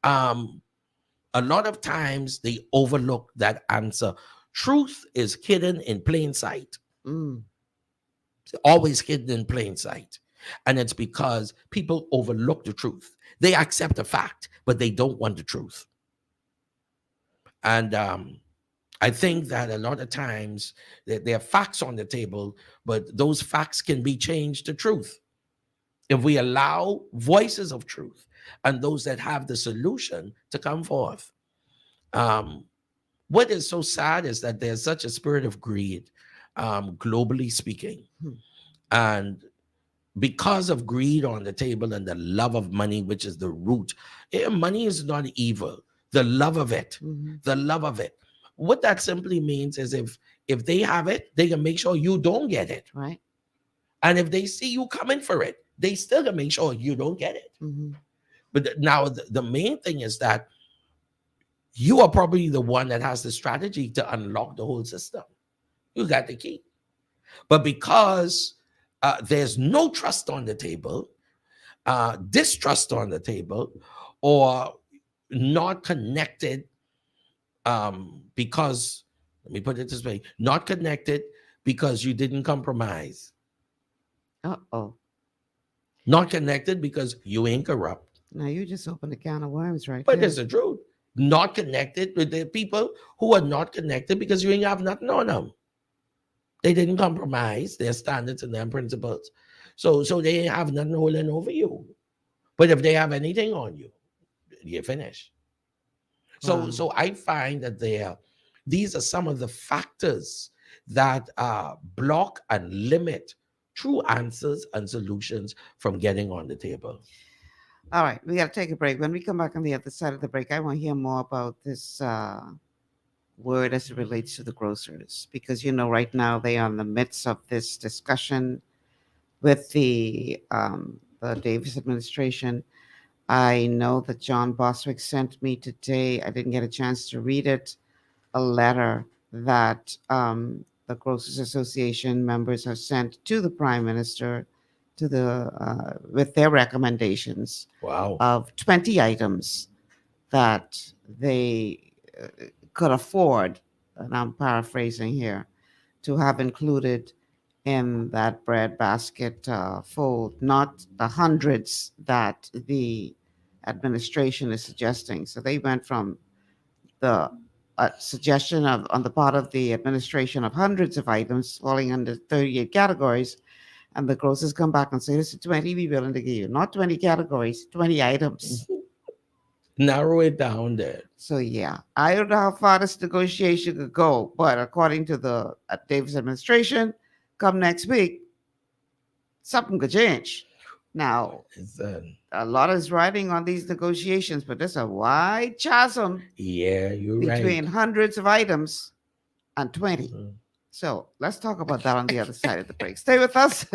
A lot of times they overlook that answer. Truth is hidden in plain sight. It's always hidden in plain sight. And it's because people overlook the truth. They accept a fact, but they don't want the truth. And I think that a lot of times there are facts on the table, but those facts can be changed to truth if we allow voices of truth and those that have the solution to come forth. What is so sad is that there's such a spirit of greed, globally speaking. And because of greed on the table and the love of money, which is the root, money is not evil. The love of it, the love of it. What that simply means is if they have it, they can make sure you don't get it. Right. And if they see you coming for it, they still can make sure you don't get it. But now the main thing is that you are probably the one that has the strategy to unlock the whole system. You got the key. But because there's no trust on the table, distrust on the table, or not connected, because, let me put it this way, not connected because you didn't compromise. Not connected because you ain't corrupt. Now you just opened a can of worms right But there. it's the truth. Not connected with the people who are not connected because you ain't have nothing on them. They didn't compromise their standards and their principles. So they ain't have nothing holding over you. But if they have anything on you, you're finished. So I find that these are some of the factors that block and limit true answers and solutions from getting on the table. All right, we got to take a break. When we come back on the other side of the break, I want to hear more about this word as it relates to the grocers, because, you know, right now they are in the midst of this discussion with the Davis administration. I know that John Boswick sent me today, I didn't get a chance to read it, a letter that the Grocers Association members have sent to the Prime Minister to the with their recommendations of 20 items that they could afford, and I'm paraphrasing here, to have included in that bread basket fold, not the hundreds that the administration is suggesting. So they went from the suggestion of on the part of the administration of hundreds of items falling under 38 categories, and the grocers come back and say, this is 20 we're willing to give you, not 20 categories, 20 items. Narrow it down there. So yeah, I don't know how far this negotiation could go, but according to the Davis administration, come next week, something could change. Now, a lot is riding on these negotiations, but there's a wide chasm between hundreds of items and 20. So let's talk about that on the other side of the break. Stay with us.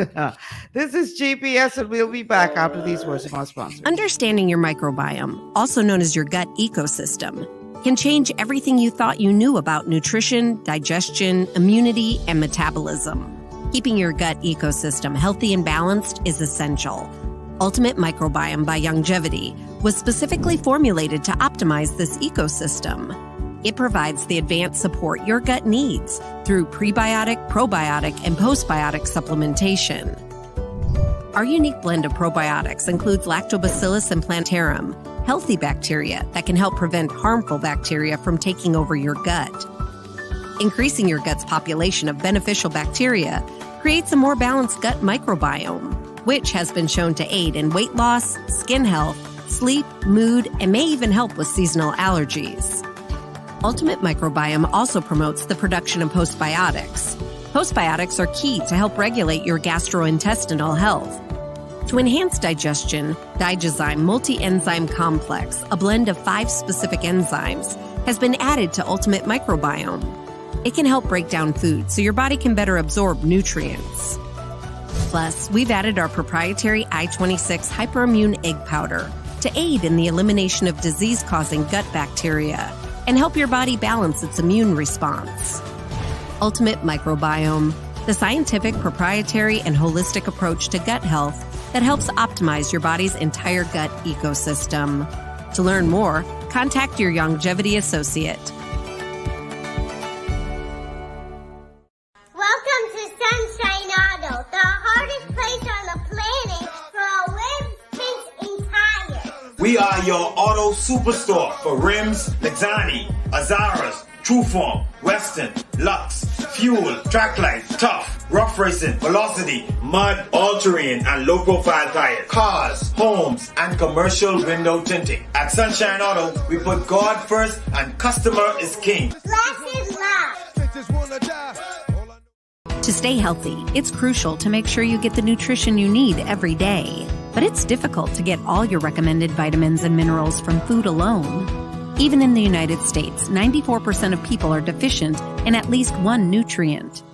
This is GPS, and we'll be back after these words from our sponsor. Understanding your microbiome, also known as your gut ecosystem, can change everything you thought you knew about nutrition, digestion, immunity, and metabolism. Keeping your gut ecosystem healthy and balanced is essential. Ultimate Microbiome by Longevity was specifically formulated to optimize this ecosystem. It provides the advanced support your gut needs through prebiotic, probiotic, and postbiotic supplementation. Our unique blend of probiotics includes Lactobacillus and Plantarum, healthy bacteria that can help prevent harmful bacteria from taking over your gut. Increasing your gut's population of beneficial bacteria creates a more balanced gut microbiome, which has been shown to aid in weight loss, skin health, sleep, mood, and may even help with seasonal allergies. Ultimate Microbiome also promotes the production of postbiotics. Postbiotics are key to help regulate your gastrointestinal health. To enhance digestion, Digizyme Multi-Enzyme Complex, a blend of 5 specific enzymes, has been added to Ultimate Microbiome. It can help break down food so your body can better absorb nutrients. Plus, we've added our proprietary I-26 Hyperimmune Egg Powder to aid in the elimination of disease-causing gut bacteria and help your body balance its immune response. Ultimate Microbiome, the scientific, proprietary, and holistic approach to gut health that helps optimize your body's entire gut ecosystem. To learn more, contact your Longevity associate. Welcome to Sunshine Auto, the hardest place on the planet for a rims, paint, and tires. We are your auto superstore for rims, Lexani, Azaras, Trueform, Western, Lux, Fuel, Tracklight, Tough, Rough Racing, Velocity, Mud, All-Terrain, and low-profile tires. Cars, homes, and commercial window tinting. At Sunshine Auto, we put God first and customer is king. Last is love. To stay healthy, it's crucial to make sure you get the nutrition you need every day. But it's difficult to get all your recommended vitamins and minerals from food alone. Even in the United States, 94% of people are deficient in at least one nutrient.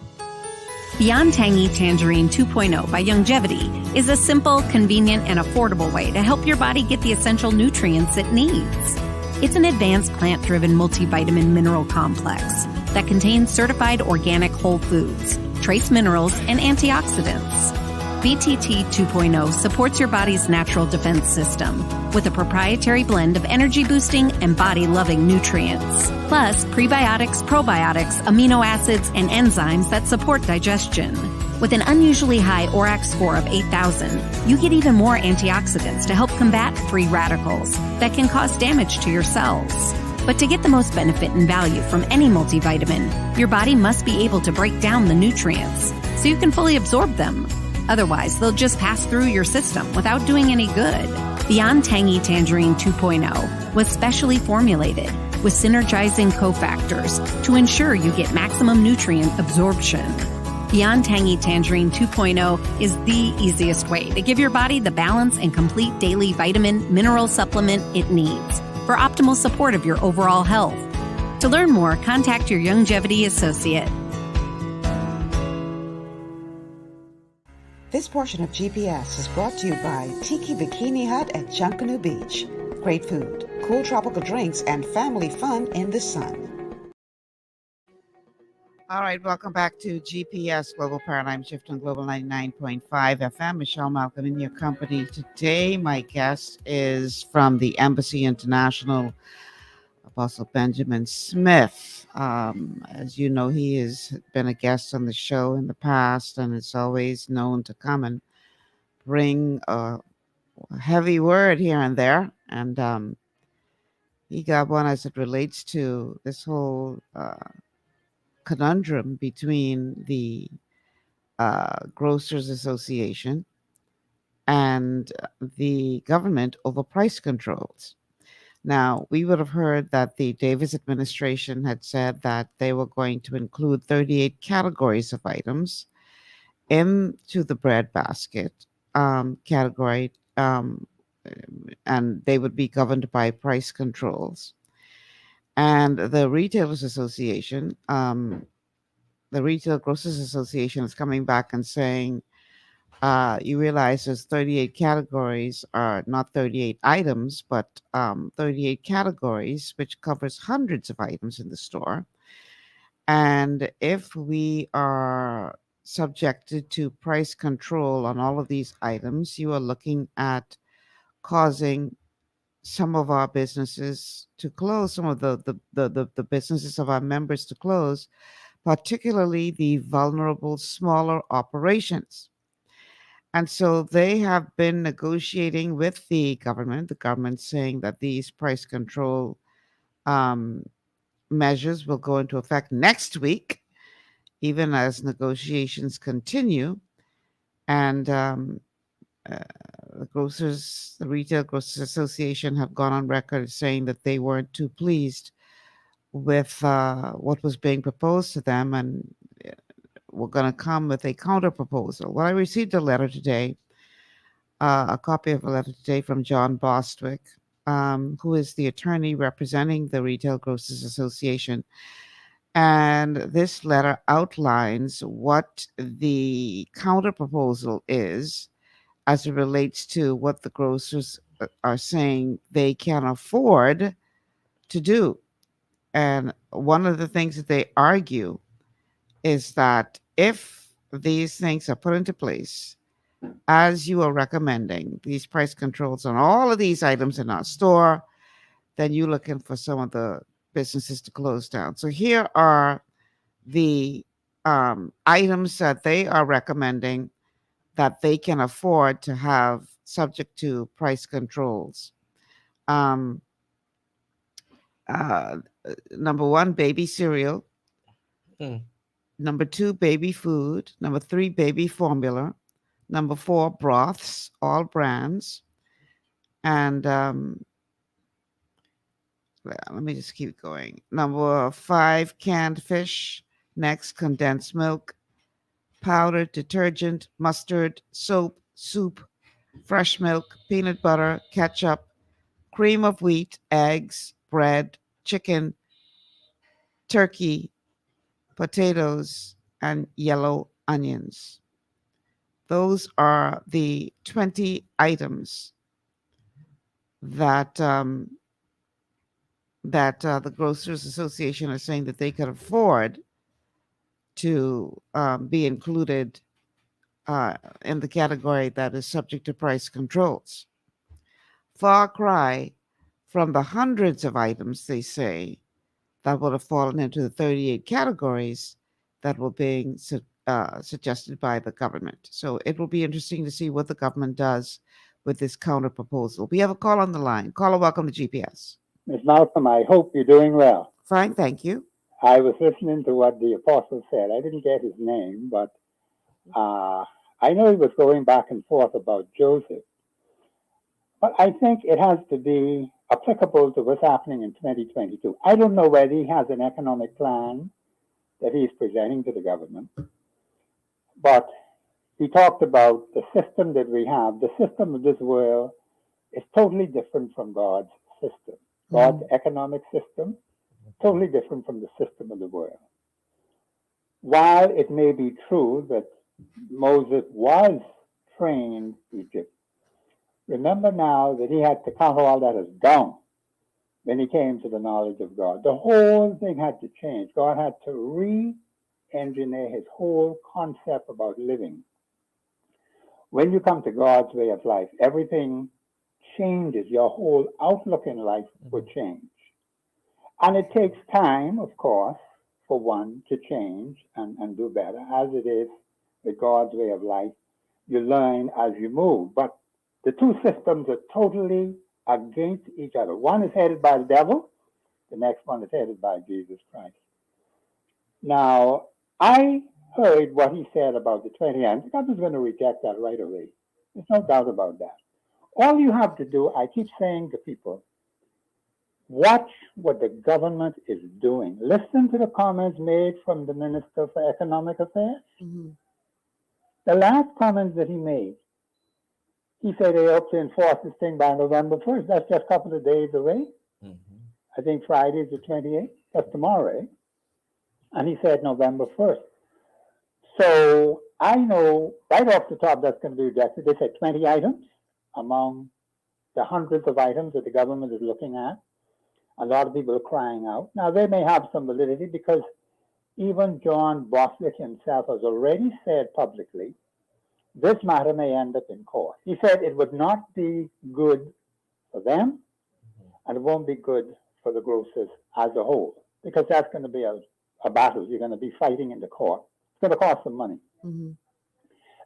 Beyond Tangy Tangerine 2.0 by Longevity is a simple, convenient, and affordable way to help your body get the essential nutrients it needs. It's an advanced plant-driven multivitamin mineral complex that contains certified organic whole foods, trace minerals, and antioxidants. BTT 2.0 supports your body's natural defense system with a proprietary blend of energy-boosting and body-loving nutrients, plus prebiotics, probiotics, amino acids, and enzymes that support digestion. With an unusually high ORAC score of 8,000, you get even more antioxidants to help combat free radicals that can cause damage to your cells. But to get the most benefit and value from any multivitamin, your body must be able to break down the nutrients so you can fully absorb them. Otherwise, they'll just pass through your system without doing any good. Beyond Tangy Tangerine 2.0 was specially formulated with synergizing cofactors to ensure you get maximum nutrient absorption. Beyond Tangy Tangerine 2.0 is the easiest way to give your body the balance and complete daily vitamin mineral supplement it needs for optimal support of your overall health. To learn more, contact your Longevity associate. This portion of GPS is brought to you by Tiki Bikini Hut at Junkanoo Beach. Great food, cool tropical drinks, and family fun in the sun. All right, welcome back to GPS Global Paradigm Shift on Global 99.5 FM. Michelle Malcolm in your company. Today, my guest is from the Embassy International, Apostle Benjamin Smith. As you know, he has been a guest on the show in the past and is always known to come and bring a heavy word here and there. And he got one as it relates to this whole conundrum between the Grocers Association and the government over price controls. Now, we would have heard that the Davis administration had said that they were going to include 38 categories of items into the bread basket category, and they would be governed by price controls. And the Retailers Association, the Retail Grocers Association is coming back and saying, you realize there's 38 categories are not 38 items, but 38 categories, which covers hundreds of items in the store. And if we are subjected to price control on all of these items, you are looking at causing some of our businesses to close, some of the businesses of our members to close, particularly the vulnerable smaller operations. And so they have been negotiating with the government saying that these price control measures will go into effect next week, even as negotiations continue. And the Retail Grocers Association have gone on record saying that they weren't too pleased with what was being proposed to them, and we're going to come with a counter proposal. Well, I received a letter today, a copy of a letter today from John Bostwick, who is the attorney representing the Retail Grocers Association. And this letter outlines what the counter proposal is as it relates to what the grocers are saying they can afford to do. And one of the things that they argue is that if these things are put into place, as you are recommending, these price controls on all of these items in our store, then you're looking for some of the businesses to close down. So here are the items that they are recommending that they can afford to have subject to price controls. Number one, baby cereal. Number two, baby food. Number three, baby formula. Number four, broths, all brands. And let me just keep going. Number five, canned fish. Next, condensed milk, powdered detergent, mustard, soap, soup, fresh milk, peanut butter, ketchup, cream of wheat, eggs, bread, chicken, turkey, potatoes, and yellow onions. Those are the 20 items that the Grocers Association are saying that they could afford to be included in the category that is subject to price controls. Far cry from the hundreds of items, they say, that would have fallen into the 38 categories that were being suggested by the government. So it will be interesting to see what the government does with this counter proposal. We have a call on the line. Caller, welcome to GPS. Ms. Malcolm, I hope you're doing well. Fine, thank you. I was listening to what the apostle said. I didn't get his name, but I know he was going back and forth about Joseph. But I think it has to be applicable to what's happening in 2022. I don't know whether he has an economic plan that he's presenting to the government, But he talked about the system that we have. The system of this world is totally different from God's system. God's economic system, totally different from the system of the world. While it may be true that Moses was trained Egypt, remember now that he had to count all that as dung when he came to the knowledge of God. The whole thing had to change. God had to re-engineer his whole concept about living. When you come to God's way of life, everything changes. Your whole outlook in life will change. And it takes time, of course, for one to change and do better. As it is with God's way of life, you learn as you move. But the two systems are totally against each other. One is headed by the devil, the next one is headed by Jesus Christ. Now, I heard what he said about the 20 items. God was going to reject that right away. There's no doubt about that. All you have to do, I keep saying to people, watch what the government is doing. Listen to the comments made from the Minister for Economic Affairs. The last comments that he made, he said they hope to enforce this thing by November 1st. That's just a couple of days away. I think Friday is the 28th. That's tomorrow. And he said November 1st. So I know right off the top that's going to be rejected. They said 20 items among the hundreds of items that the government is looking at. A lot of people are crying out. Now, they may have some validity because even John Boswick himself has already said publicly, this matter may end up in court. He said it would not be good for them, and it won't be good for the grocers as a whole, because that's going to be a battle. You're going to be fighting in the court. It's going to cost some money.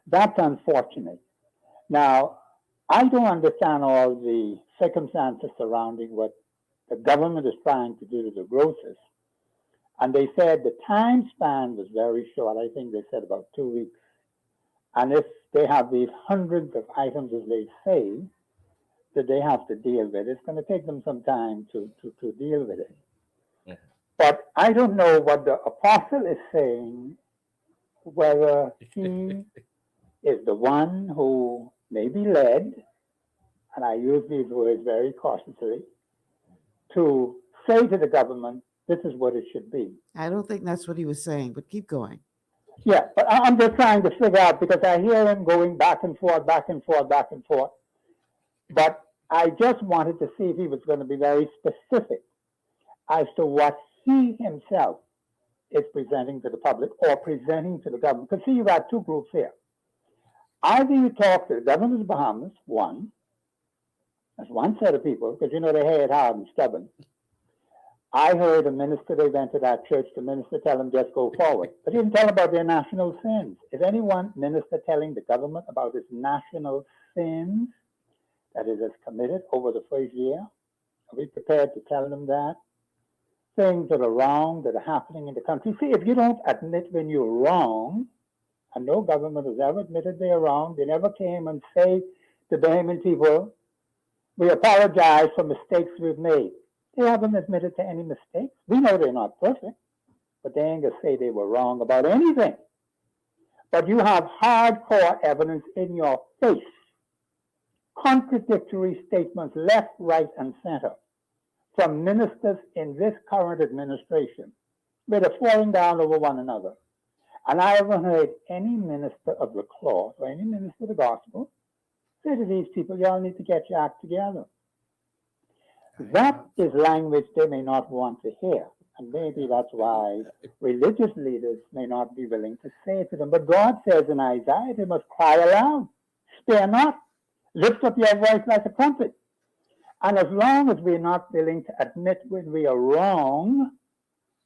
That's unfortunate. Now, I don't understand all the circumstances surrounding what the government is trying to do to the grocers. And they said the time span was very short. I think they said about 2 weeks. And if they have these hundreds of items, as they say, that they have to deal with, it's going to take them some time to deal with it. But I don't know what the apostle is saying, whether he is the one who may be led, and I use these words very cautiously, to say to the government, this is what it should be. I don't think that's what he was saying, but keep going. Yeah, but I'm just trying to figure out, because I hear him going back and forth, back and forth, back and forth. But I just wanted to see if he was going to be very specific as to what he himself is presenting to the public or presenting to the government. Because see, you got two groups here. Either you talk to the government of the Bahamas, one, that's one set of people, because you know they hate hard and stubborn. I heard a minister, they went to that church, the minister tell them just go forward. But he didn't tell about their national sins. Is anyone minister telling the government about its national sins that it has committed over the first year? Are we prepared to tell them that? Things that are wrong, that are happening in the country. See, if you don't admit when you're wrong, and no government has ever admitted they're wrong, they never came and say to Bahamian people, we apologize for mistakes we've made. They haven't admitted to any mistakes. We know they're not perfect, but they ain't gonna say they were wrong about anything. But you have hardcore evidence in your face, contradictory statements left, right, and center from ministers in this current administration, where they're falling down over one another. And I haven't heard any minister of the cloth or any minister of the gospel say to these people, y'all need to get your act together. That is language they may not want to hear. And maybe that's why religious leaders may not be willing to say it to them. But God says in Isaiah, they must cry aloud, spare not, lift up your voice like a trumpet. And as long as we're not willing to admit when we are wrong,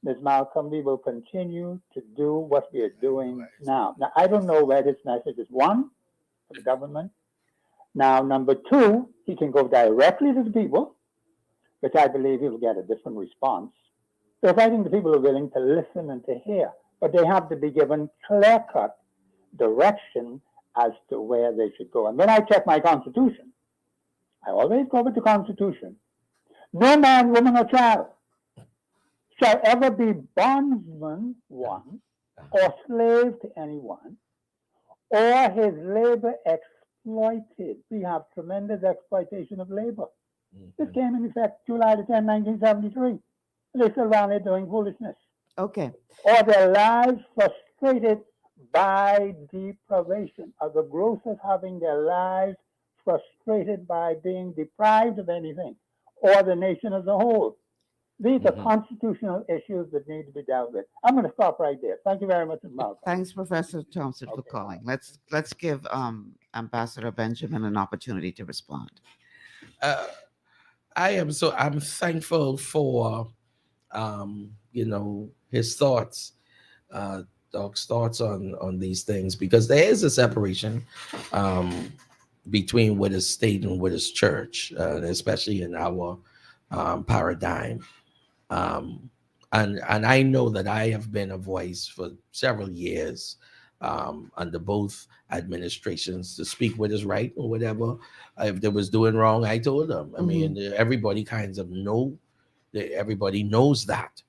Ms. Malcolm, we will continue to do what we are doing now. Now, I don't know where this message is. One, for the government. Now, number two, he can go directly to the people, which I believe he will get a different response. Because I think the people are willing to listen and to hear, but they have to be given clear-cut direction as to where they should go. And when I check my Constitution, I always go with the Constitution. No man, woman, or child shall ever be bondsman, one, or slave to anyone, or his labor exploited. We have tremendous exploitation of labor. This came in effect July the 10th, 1973. They still around there doing foolishness. Okay. Or their lives frustrated by deprivation, or the grocers having their lives frustrated by being deprived of anything, or the nation as a whole. These are constitutional issues that need to be dealt with. I'm going to stop right there. Thank you very much, Malcolm. Thanks, Professor Thompson, for calling. Let's give Ambassador Benjamin an opportunity to respond. I'm thankful for his thoughts, Doc's thoughts on these things, because there is a separation between what is state and what is church, especially in our paradigm. And I know that I have been a voice for several years under both administrations to speak what is right or whatever. If they was doing wrong, I told them. I mean, everybody kinds of know that everybody knows that.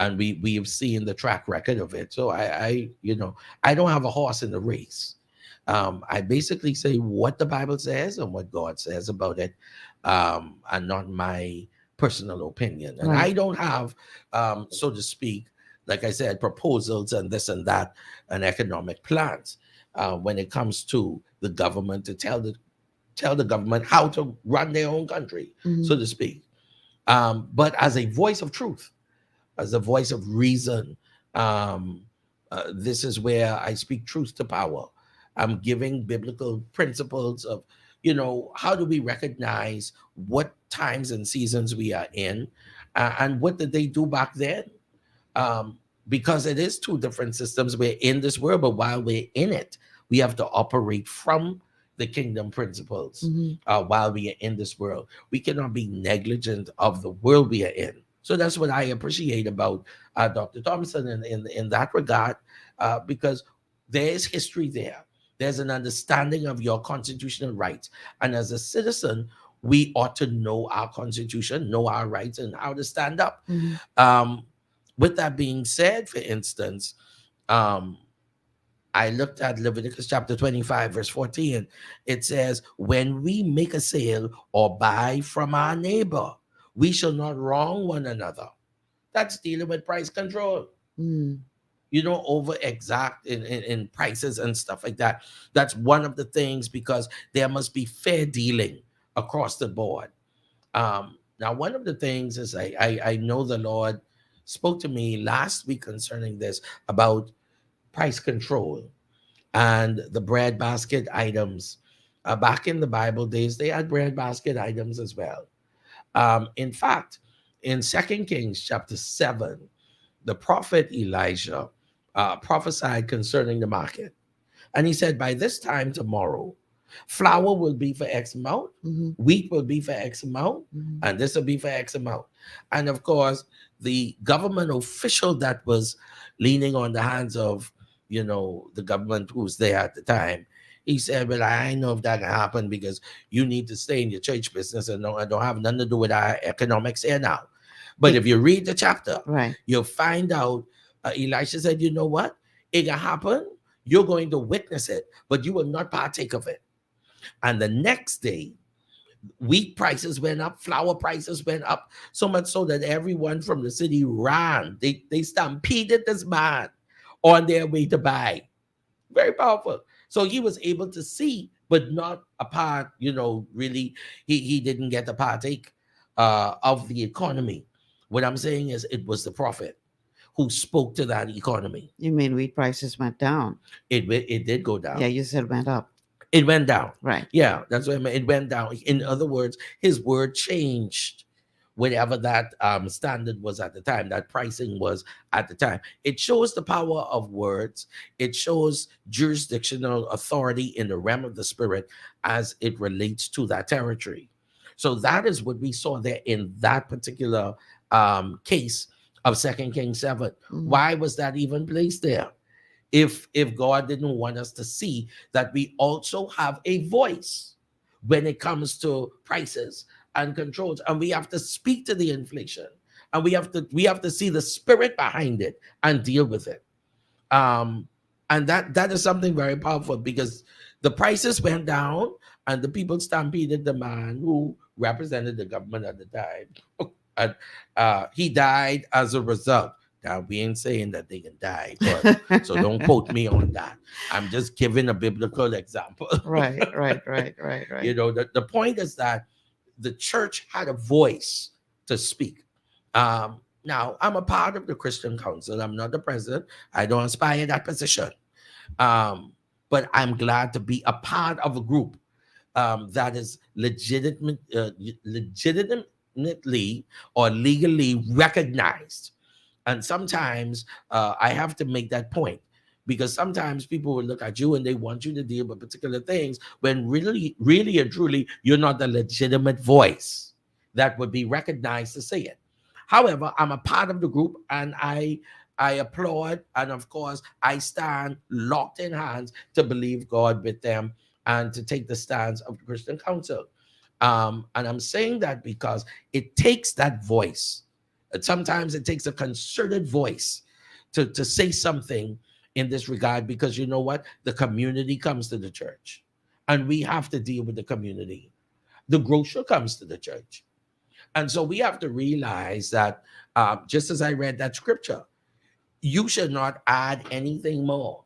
And we have seen the track record of it. So I don't have a horse in the race. I basically say what the Bible says and what God says about it, and not my personal opinion. And I don't have, so to speak, like I said, proposals and this and that, and economic plans when it comes to the government to tell the government how to run their own country, so to speak. But as a voice of truth, as a voice of reason, this is where I speak truth to power. I'm giving biblical principles of, how do we recognize what times and seasons we are in, and what did they do back then? Because it is two different systems. We're in this world, but while we're in it, we have to operate from the kingdom principles while we are in this world. We cannot be negligent of the world we are in. So that's what I appreciate about Dr. Thompson in that regard, because there is history there. There's an understanding of your constitutional rights. And as a citizen, we ought to know our constitution, know our rights, and how to stand up. With that being said, for instance, I looked at Leviticus chapter 25, verse 14. It says, when we make a sale or buy from our neighbor, we shall not wrong one another. That's dealing with price control. Over exact in prices and stuff like that. That's one of the things, because there must be fair dealing across the board. Now, one of the things is I know the Lord spoke to me last week concerning this, about price control and the bread basket items. Back in the Bible days, they had bread basket items as well. In fact, in 2 Kings chapter 7, the prophet Elijah prophesied concerning the market. And he said, by this time tomorrow, flour will be for X amount, wheat will be for X amount, and this will be for X amount. And of course, the government official that was leaning on the hands of, the government who was there at the time, he said, well, I know if that can happen, because you need to stay in your church business, and I don't have nothing to do with our economics here now. But if you read the chapter, you'll find out Elisha said, you know what? It can happen. You're going to witness it, but you will not partake of it. And the next day, wheat prices went up, flour prices went up, so much so that everyone from the city ran. They stampeded this man on their way to buy. Very powerful. So he was able to see, but not a part, really, he didn't get to partake of the economy. What I'm saying is it was the prophet who spoke to that economy. You mean wheat prices went down? It did go down. Yeah, you said went up. It went down. Right. Yeah, that's what I meant. It went down. In other words, his word changed, whatever that standard was at the time, that pricing was at the time. It shows the power of words. It shows jurisdictional authority in the realm of the spirit as it relates to that territory. So that is what we saw there in that particular case of 2 Kings 7. Why was that even placed there? If God didn't want us to see that we also have a voice when it comes to prices and controls, and we have to speak to the inflation, and we have to see the spirit behind it and deal with it. And that is something very powerful, because the prices went down and the people stampeded the man who represented the government at the time. And he died as a result. Now, we ain't saying that they can die, but so don't quote me on that. I'm just giving a biblical example. Right. You know, the point is that the church had a voice to speak. Now, I'm a part of the Christian Council. I'm not the president. I don't aspire that position. But I'm glad to be a part of a group that is legitimately or legally recognized. And sometimes I have to make that point, because sometimes people will look at you and they want you to deal with particular things when really and truly, you're not the legitimate voice that would be recognized to say it. However, I'm a part of the group, and I applaud, and of course, I stand locked in hands to believe God with them and to take the stance of the Christian Council. And I'm saying that because it takes that voice. Sometimes it takes a concerted voice to say something in this regard, because you know what? The community comes to the church, and we have to deal with the community. The grocer comes to the church. And so we have to realize that, just as I read that scripture, you should not add anything more.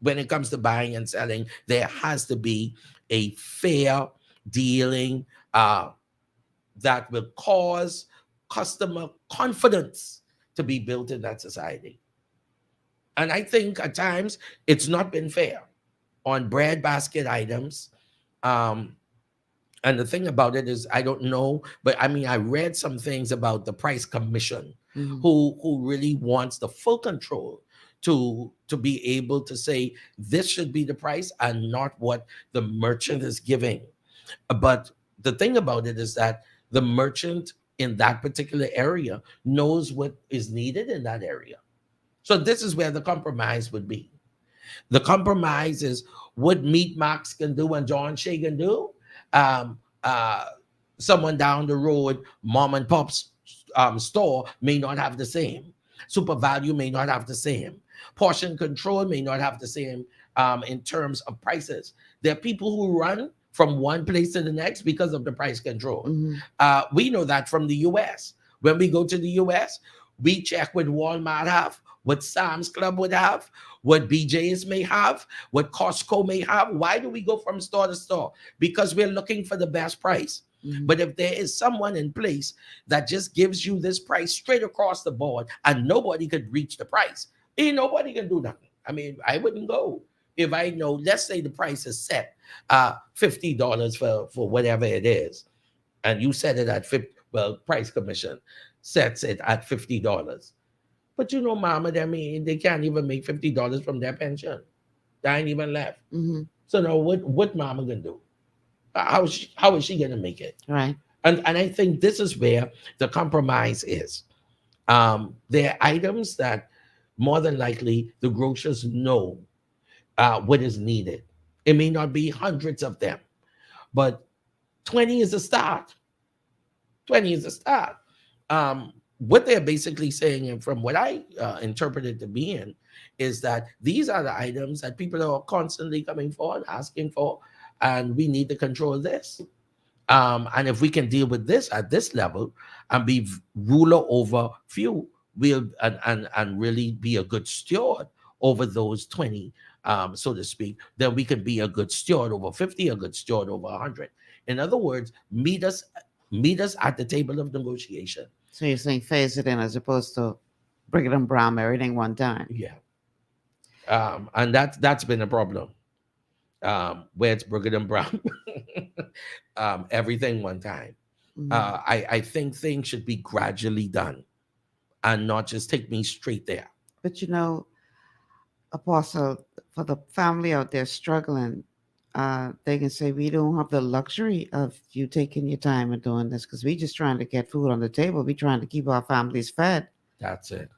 When it comes to buying and selling, there has to be a fair dealing that will cause customer confidence to be built in that society. And I think at times it's not been fair on bread basket items. And the thing about it is, I don't know, but I mean, I read some things about the price commission, who really wants the full control to be able to say this should be the price and not what the merchant is giving. But the thing about it is that the merchant in that particular area knows what is needed in that area. So this is where the compromise would be. The compromise is what Meat Max can do and John Shea can do. Someone down the road, mom and pop's store may not have the same. Super Value may not have the same. Portion Control may not have the same in terms of prices. There are people who run from one place to the next because of the price control. We know that from the US. When we go to the US, we check what Walmart have, what Sam's Club would have, what BJ's may have, what Costco may have. Why do we go from store to store? Because we're looking for the best price. But if there is someone in place that just gives you this price straight across the board and nobody could reach the price, ain't nobody can do nothing. I mean, I wouldn't go if I know, let's say the price is set $50 for whatever it is, and you set it at 50, well, price commission sets it at $50. But you know, mama, I mean, they can't even make $50 from their pension. There ain't even left. So now what mama gonna do? How is she gonna make it? Right. And I think this is where the compromise is. There are items that more than likely the grocers know what is needed. It may not be hundreds of them, but 20 is a start. 20 is a start. What they're basically saying, and from what I interpreted to be in, is that these are the items that people are constantly coming for and asking for, and we need to control this. And if we can deal with this at this level and be ruler over few, we'll and really be a good steward over those 20, so to speak, then we can be a good steward over 50, a good steward over 100. In other words, meet us at the table of negotiation. So you're saying phase it in as opposed to bring it on brown everything one time. Yeah. And that's been a problem. Where it's Brigham and Brown, everything one time. I think things should be gradually done and not just take me straight there. But you know, Apostle, for the family out there struggling, they can say, we don't have the luxury of you taking your time and doing this because we're just trying to get food on the table. We're trying to keep our families fed. That's it.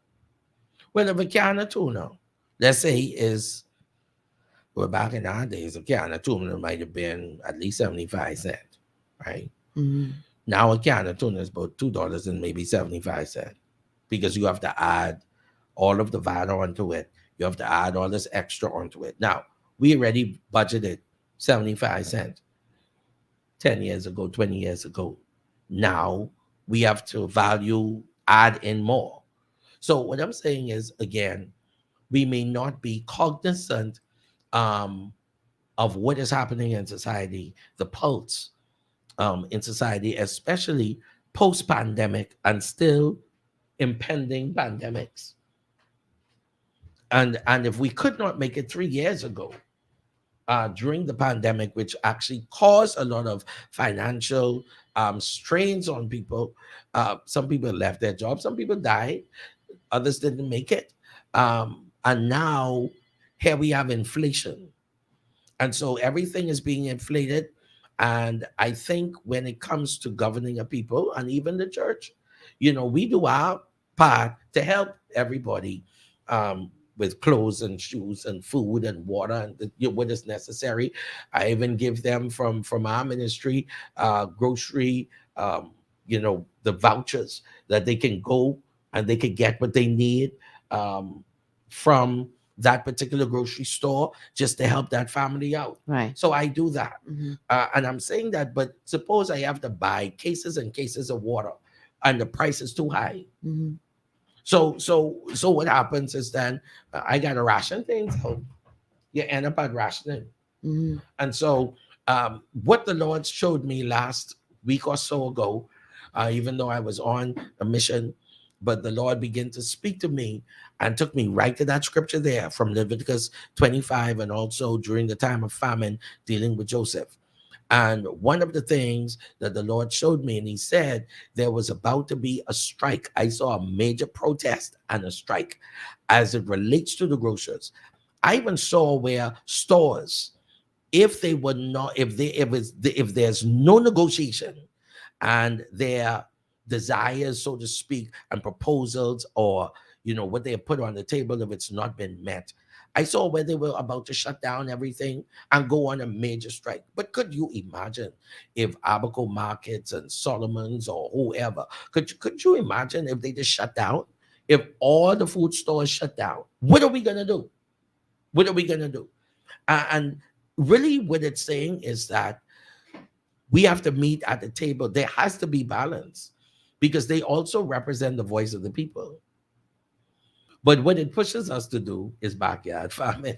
Well, if a can of tuna, let's say, is, well, back in our days, a can of tuna might have been at least 75 cents, right? Now a can of tuna is about $2 and maybe 75 cents because you have to add all of the VAT onto it. You have to add all this extra onto it. Now, we already budgeted 75 cents 10 years ago, 20 years ago. Now we have to add in more. So what I'm saying is, again, we may not be cognizant of what is happening in society, the pulse in society, especially post-pandemic and still impending pandemics. And if we could not make it 3 years ago, during the pandemic, which actually caused a lot of financial strains on people, some people left their jobs, some people died, others didn't make it. And now here we have inflation. And so everything is being inflated. And I think when it comes to governing a people and even the church, we do our part to help everybody with clothes and shoes and food and water and what is necessary. I even give them from our ministry, grocery, the vouchers that they can go and they can get what they need from that particular grocery store just to help that family out. Right. So I do that. And I'm saying that, but suppose I have to buy cases and cases of water and the price is too high. So what happens is then I got to ration things. So you end up at rationing. And so what the Lord showed me last week or so ago, even though I was on a mission, but the Lord began to speak to me and took me right to that scripture there from Leviticus 25 and also during the time of famine dealing with Joseph. And one of the things that the Lord showed me, and he said there was about to be a strike. I saw a major protest and a strike as it relates to the grocers. I even saw where stores, if there's no negotiation and their desires, so to speak, and proposals or what they have put on the table, if it's not been met, I saw where they were about to shut down everything and go on a major strike. But could you imagine if Abaco Markets and Solomon's or whoever, could you imagine if they just shut down? If all the food stores shut down, what are we going to do? What are we going to do? And really what it's saying is that we have to meet at the table. There has to be balance because they also represent the voice of the people. But what it pushes us to do is backyard farming.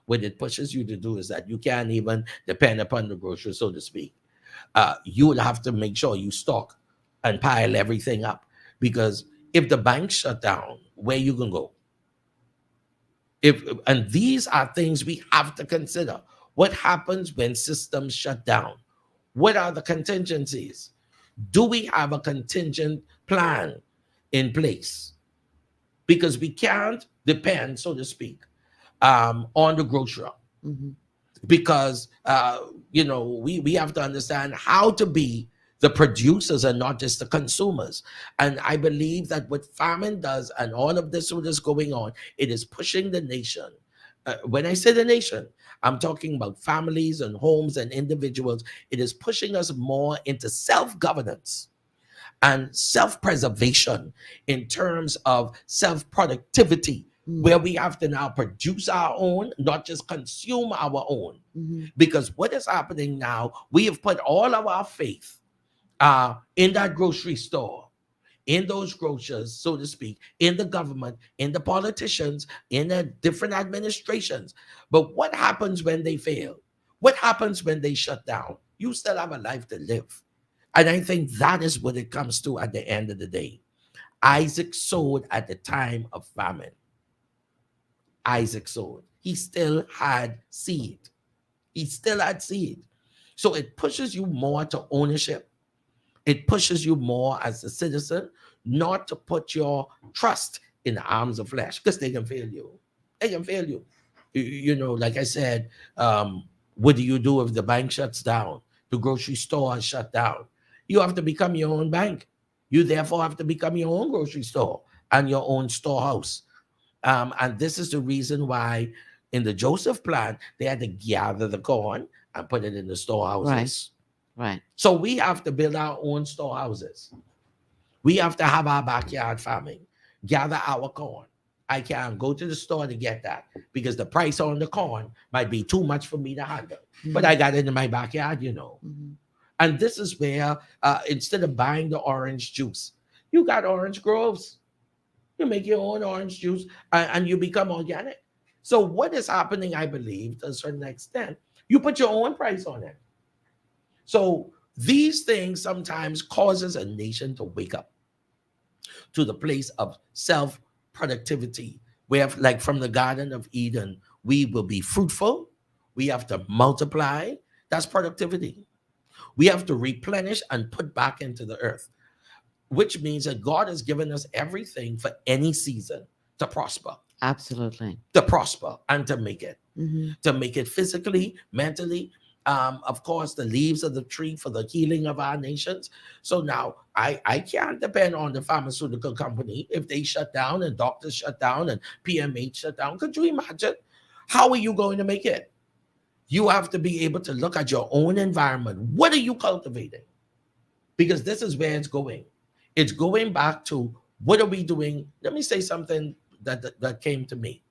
What it pushes you to do is that you can't even depend upon the grocery, so to speak. You will have to make sure you stock and pile everything up, because if the banks shut down, where you can go? And these are things we have to consider. What happens when systems shut down? What are the contingencies? Do we have a contingent plan in place? Because we can't depend, so to speak, on the grocer. Because, we have to understand how to be the producers and not just the consumers. And I believe that what famine does and all of this what is going on, it is pushing the nation. When I say the nation, I'm talking about families and homes and individuals. It is pushing us more into self-governance and self-preservation in terms of self-productivity, where we have to now produce our own, not just consume our own. Because what is happening now, we have put all of our faith in that grocery store, in those grocers, so to speak, in the government, in the politicians, in the different administrations. But what happens when they fail? What happens when they shut down? You still have a life to live. And I think that is what it comes to at the end of the day. Isaac sowed at the time of famine. Isaac sowed. He still had seed. He still had seed. So it pushes you more to ownership. It pushes you more as a citizen not to put your trust in the arms of flesh, because they can fail you. They can fail you. Like I said, what do you do if the bank shuts down? The grocery store is shut down. You have to become your own bank. You therefore have to become your own grocery store and your own storehouse. And this is the reason why in the Joseph plan, they had to gather the corn and put it in the storehouses. Right. So we have to build our own storehouses. We have to have our backyard farming, gather our corn I can't go to the store to get that because the price on the corn might be too much for me to handle. But I got it in my backyard, you know. And this is where instead of buying the orange juice, you got orange groves. You make your own orange juice and you become organic. So what is happening, I believe, to a certain extent, you put your own price on it. So these things sometimes causes a nation to wake up to the place of self-productivity, where like from the Garden of Eden, we will be fruitful. We have to multiply. That's productivity. We have to replenish and put back into the earth, which means that God has given us everything for any season to prosper. Absolutely. To prosper and to make it physically, mentally. Of course, the leaves of the tree for the healing of our nations. So now I can't depend on the pharmaceutical company if they shut down and doctors shut down and PMH shut down. Could you imagine? How are you going to make it? You have to be able to look at your own environment. What are you cultivating? Because this is where it's going. It's going back to what are we doing? Let me say something that came to me.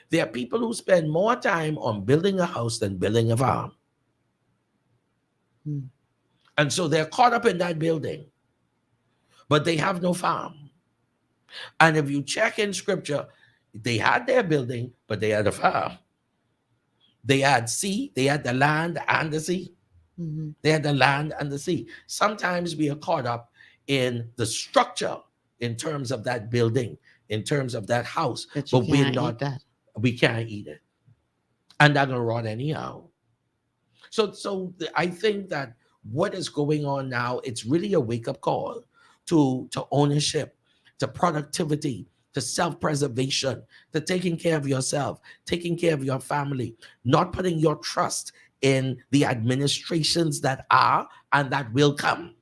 There are people who spend more time on building a house than building a farm. And so they're caught up in that building, but they have no farm. And if you check in scripture, they had their building, but they had a farm. They had sea, they had the land and the sea. They had the land and the sea. Sometimes we are caught up in the structure in terms of that building, in terms of that house, but we're not, we can't eat it. And that's gonna rot anyhow. So I think that what is going on now, it's really a wake-up call to ownership, to productivity, to self-preservation, to taking care of yourself, taking care of your family, not putting your trust in the administrations that are and that will come.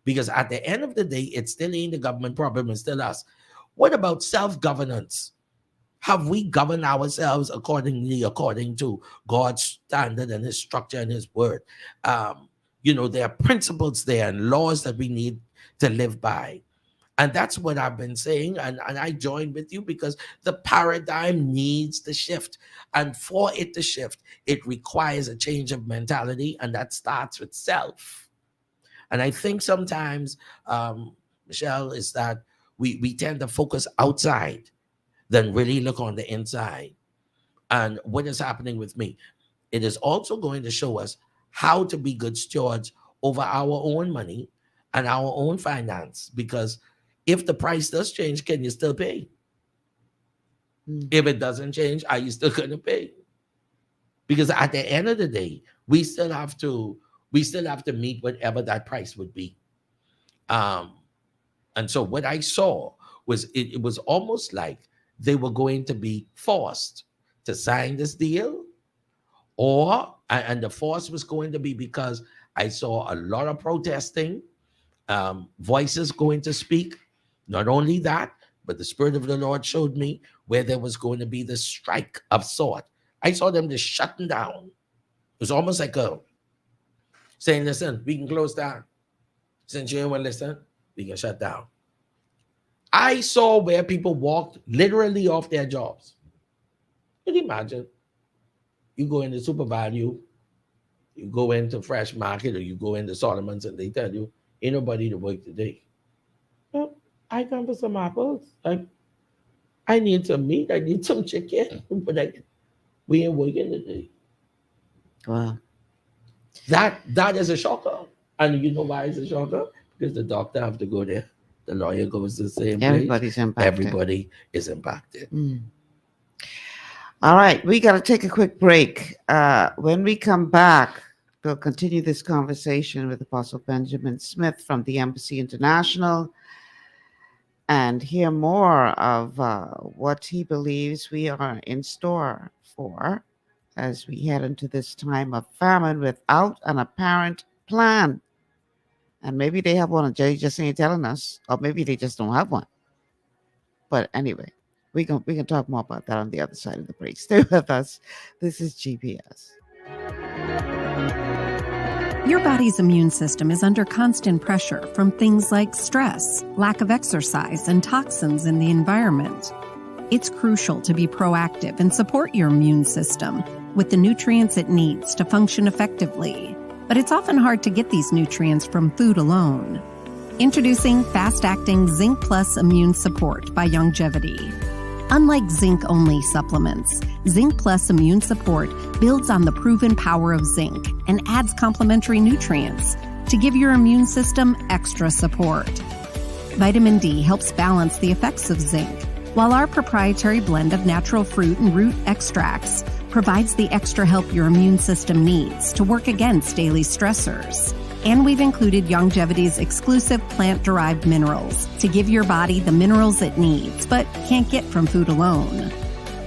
Because at the end of the day, it still ain't the government problem, it's still us. What about self-governance? Have we governed ourselves according to God's standard and his structure and his word? There are principles there and laws that we need to live by. And that's what I've been saying. And I join with you because the paradigm needs to shift. And for it to shift, it requires a change of mentality. And that starts with self. And I think sometimes, Michelle, is that we tend to focus outside than really look on the inside. And what is happening with me? It is also going to show us how to be good stewards over our own money and our own finance. Because if the price does change, can you still pay? If it doesn't change, are you still going to pay? Because at the end of the day, we still have to meet whatever that price would be. And so what I saw was it was almost like they were going to be forced to sign this deal, and the force was going to be because I saw a lot of protesting, voices going to speak. Not only that, but the Spirit of the Lord showed me where there was going to be the strike of sort. I saw them just shutting down. It was almost like saying, listen, we can close down. Since you don't want to listen, we can shut down. I saw where people walked literally off their jobs. Can you imagine? You go into Super Value, you go into Fresh Market, or you go into Solomon's, and they tell you, ain't nobody to work today. Well, I come for some apples. I need some meat. I need some chicken. But we ain't working today. Wow. That is a shocker. And you know why it's a shocker? Because the doctor have to go there. The lawyer goes to the same Everybody's place. impacted. Everybody is impacted. All right, we got to take a quick break. When we come back, we'll continue this conversation with Apostle Benjamin Smith from the Embassy International and hear more of what he believes we are in store for as we head into this time of famine without an apparent plan. And maybe they have one, and Jay just ain't telling us, or maybe they just don't have one. But anyway, we can talk more about that on the other side of the break. Stay with us. This is GPS. Your body's immune system is under constant pressure from things like stress, lack of exercise, and toxins in the environment. It's crucial to be proactive and support your immune system with the nutrients it needs to function effectively. But it's often hard to get these nutrients from food alone. Introducing fast-acting Zinc Plus Immune Support by Longevity. Unlike zinc-only supplements, Zinc Plus Immune Support builds on the proven power of zinc and adds complementary nutrients to give your immune system extra support. Vitamin D helps balance the effects of zinc, while our proprietary blend of natural fruit and root extracts provides the extra help your immune system needs to work against daily stressors. And we've included Longevity's exclusive plant-derived minerals to give your body the minerals it needs, but can't get from food alone.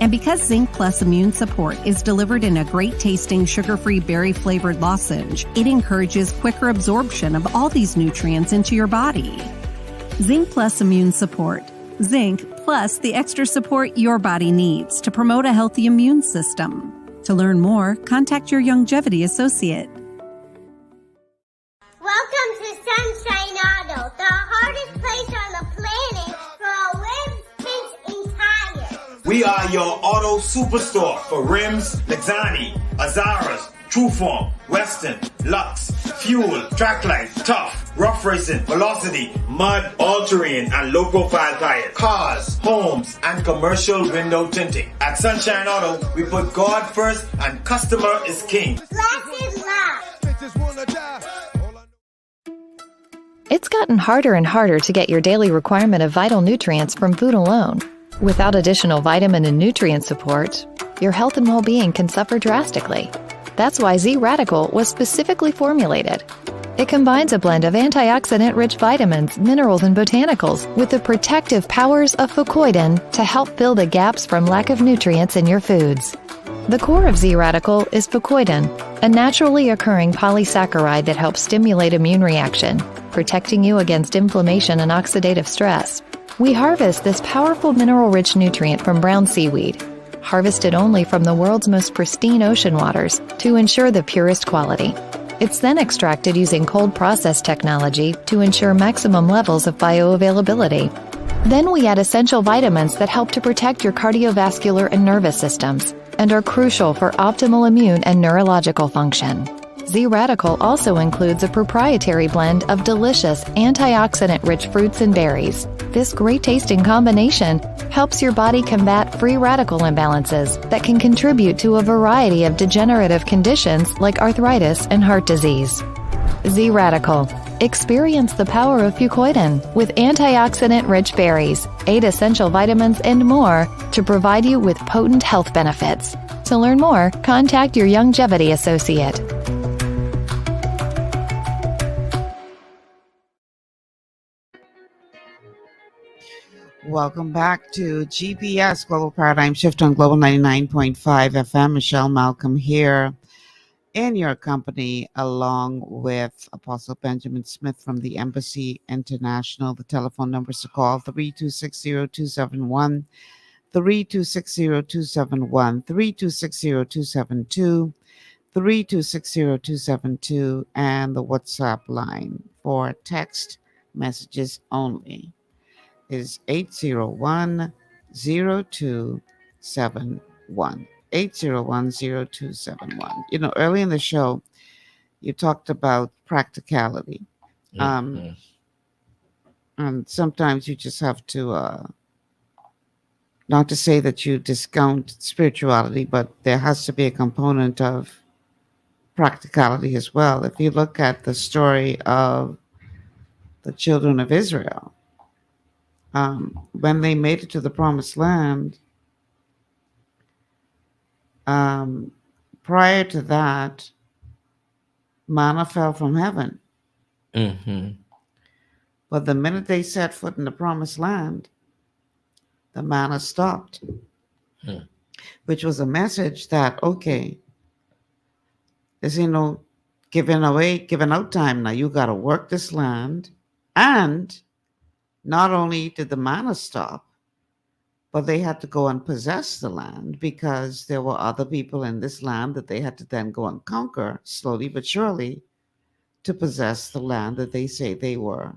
And because Zinc Plus Immune Support is delivered in a great-tasting, sugar-free, berry-flavored lozenge, it encourages quicker absorption of all these nutrients into your body. Zinc Plus Immune Support. Zinc plus the extra support your body needs to promote a healthy immune system. To learn more, contact your Longevity associate. Welcome to Sunshine Auto, the hardest place on the planet for rims, paints, and tires. We are your auto superstore for rims, Lexani, Azaras, Trueform, Western, Lux, Fuel, Tracklight, Tough, Rough Racing, Velocity, Mud, All-Terrain, and low-profile tires. Cars, homes, and commercial window tinting. At Sunshine Auto, we put God first and customer is king. Blasted love. It's gotten harder and harder to get your daily requirement of vital nutrients from food alone. Without additional vitamin and nutrient support, your health and well-being can suffer drastically. That's why Z-Radical was specifically formulated. It combines a blend of antioxidant-rich vitamins, minerals, and botanicals with the protective powers of fucoidan to help fill the gaps from lack of nutrients in your foods. The core of Z-Radical is fucoidan, a naturally occurring polysaccharide that helps stimulate immune reaction, protecting you against inflammation and oxidative stress. We harvest this powerful mineral-rich nutrient from brown seaweed, harvested only from the world's most pristine ocean waters to ensure the purest quality. It's then extracted using cold process technology to ensure maximum levels of bioavailability. Then we add essential vitamins that help to protect your cardiovascular and nervous systems and are crucial for optimal immune and neurological function. Z-Radical also includes a proprietary blend of delicious antioxidant-rich fruits and berries. This great-tasting combination helps your body combat free radical imbalances that can contribute to a variety of degenerative conditions like arthritis and heart disease. Z-Radical. Experience the power of fucoidan with antioxidant-rich berries, 8 essential vitamins, and more to provide you with potent health benefits. To learn more, contact your Longevity associate. Welcome back to GPS Global Paradigm Shift on Global 99.5 FM. Michelle Malcolm here in your company, along with Apostle Benjamin Smith from the Embassy International. The telephone numbers to call 3260271, 3260271, 3260272, 3260272, and the WhatsApp line for text messages only is 801-0271. 801-0271. You know, early in the show, you talked about practicality. And sometimes you just have to, not to say that you discount spirituality, but there has to be a component of practicality as well. If you look at the story of the children of Israel, when they made it to the promised land, prior to that, manna fell from heaven. But the minute they set foot in the promised land, the manna stopped, which was a message that, okay, there's, giving out time now. You got to work this land. And not only did the manna stop, but they had to go and possess the land because there were other people in this land that they had to then go and conquer slowly but surely to possess the land that they say they were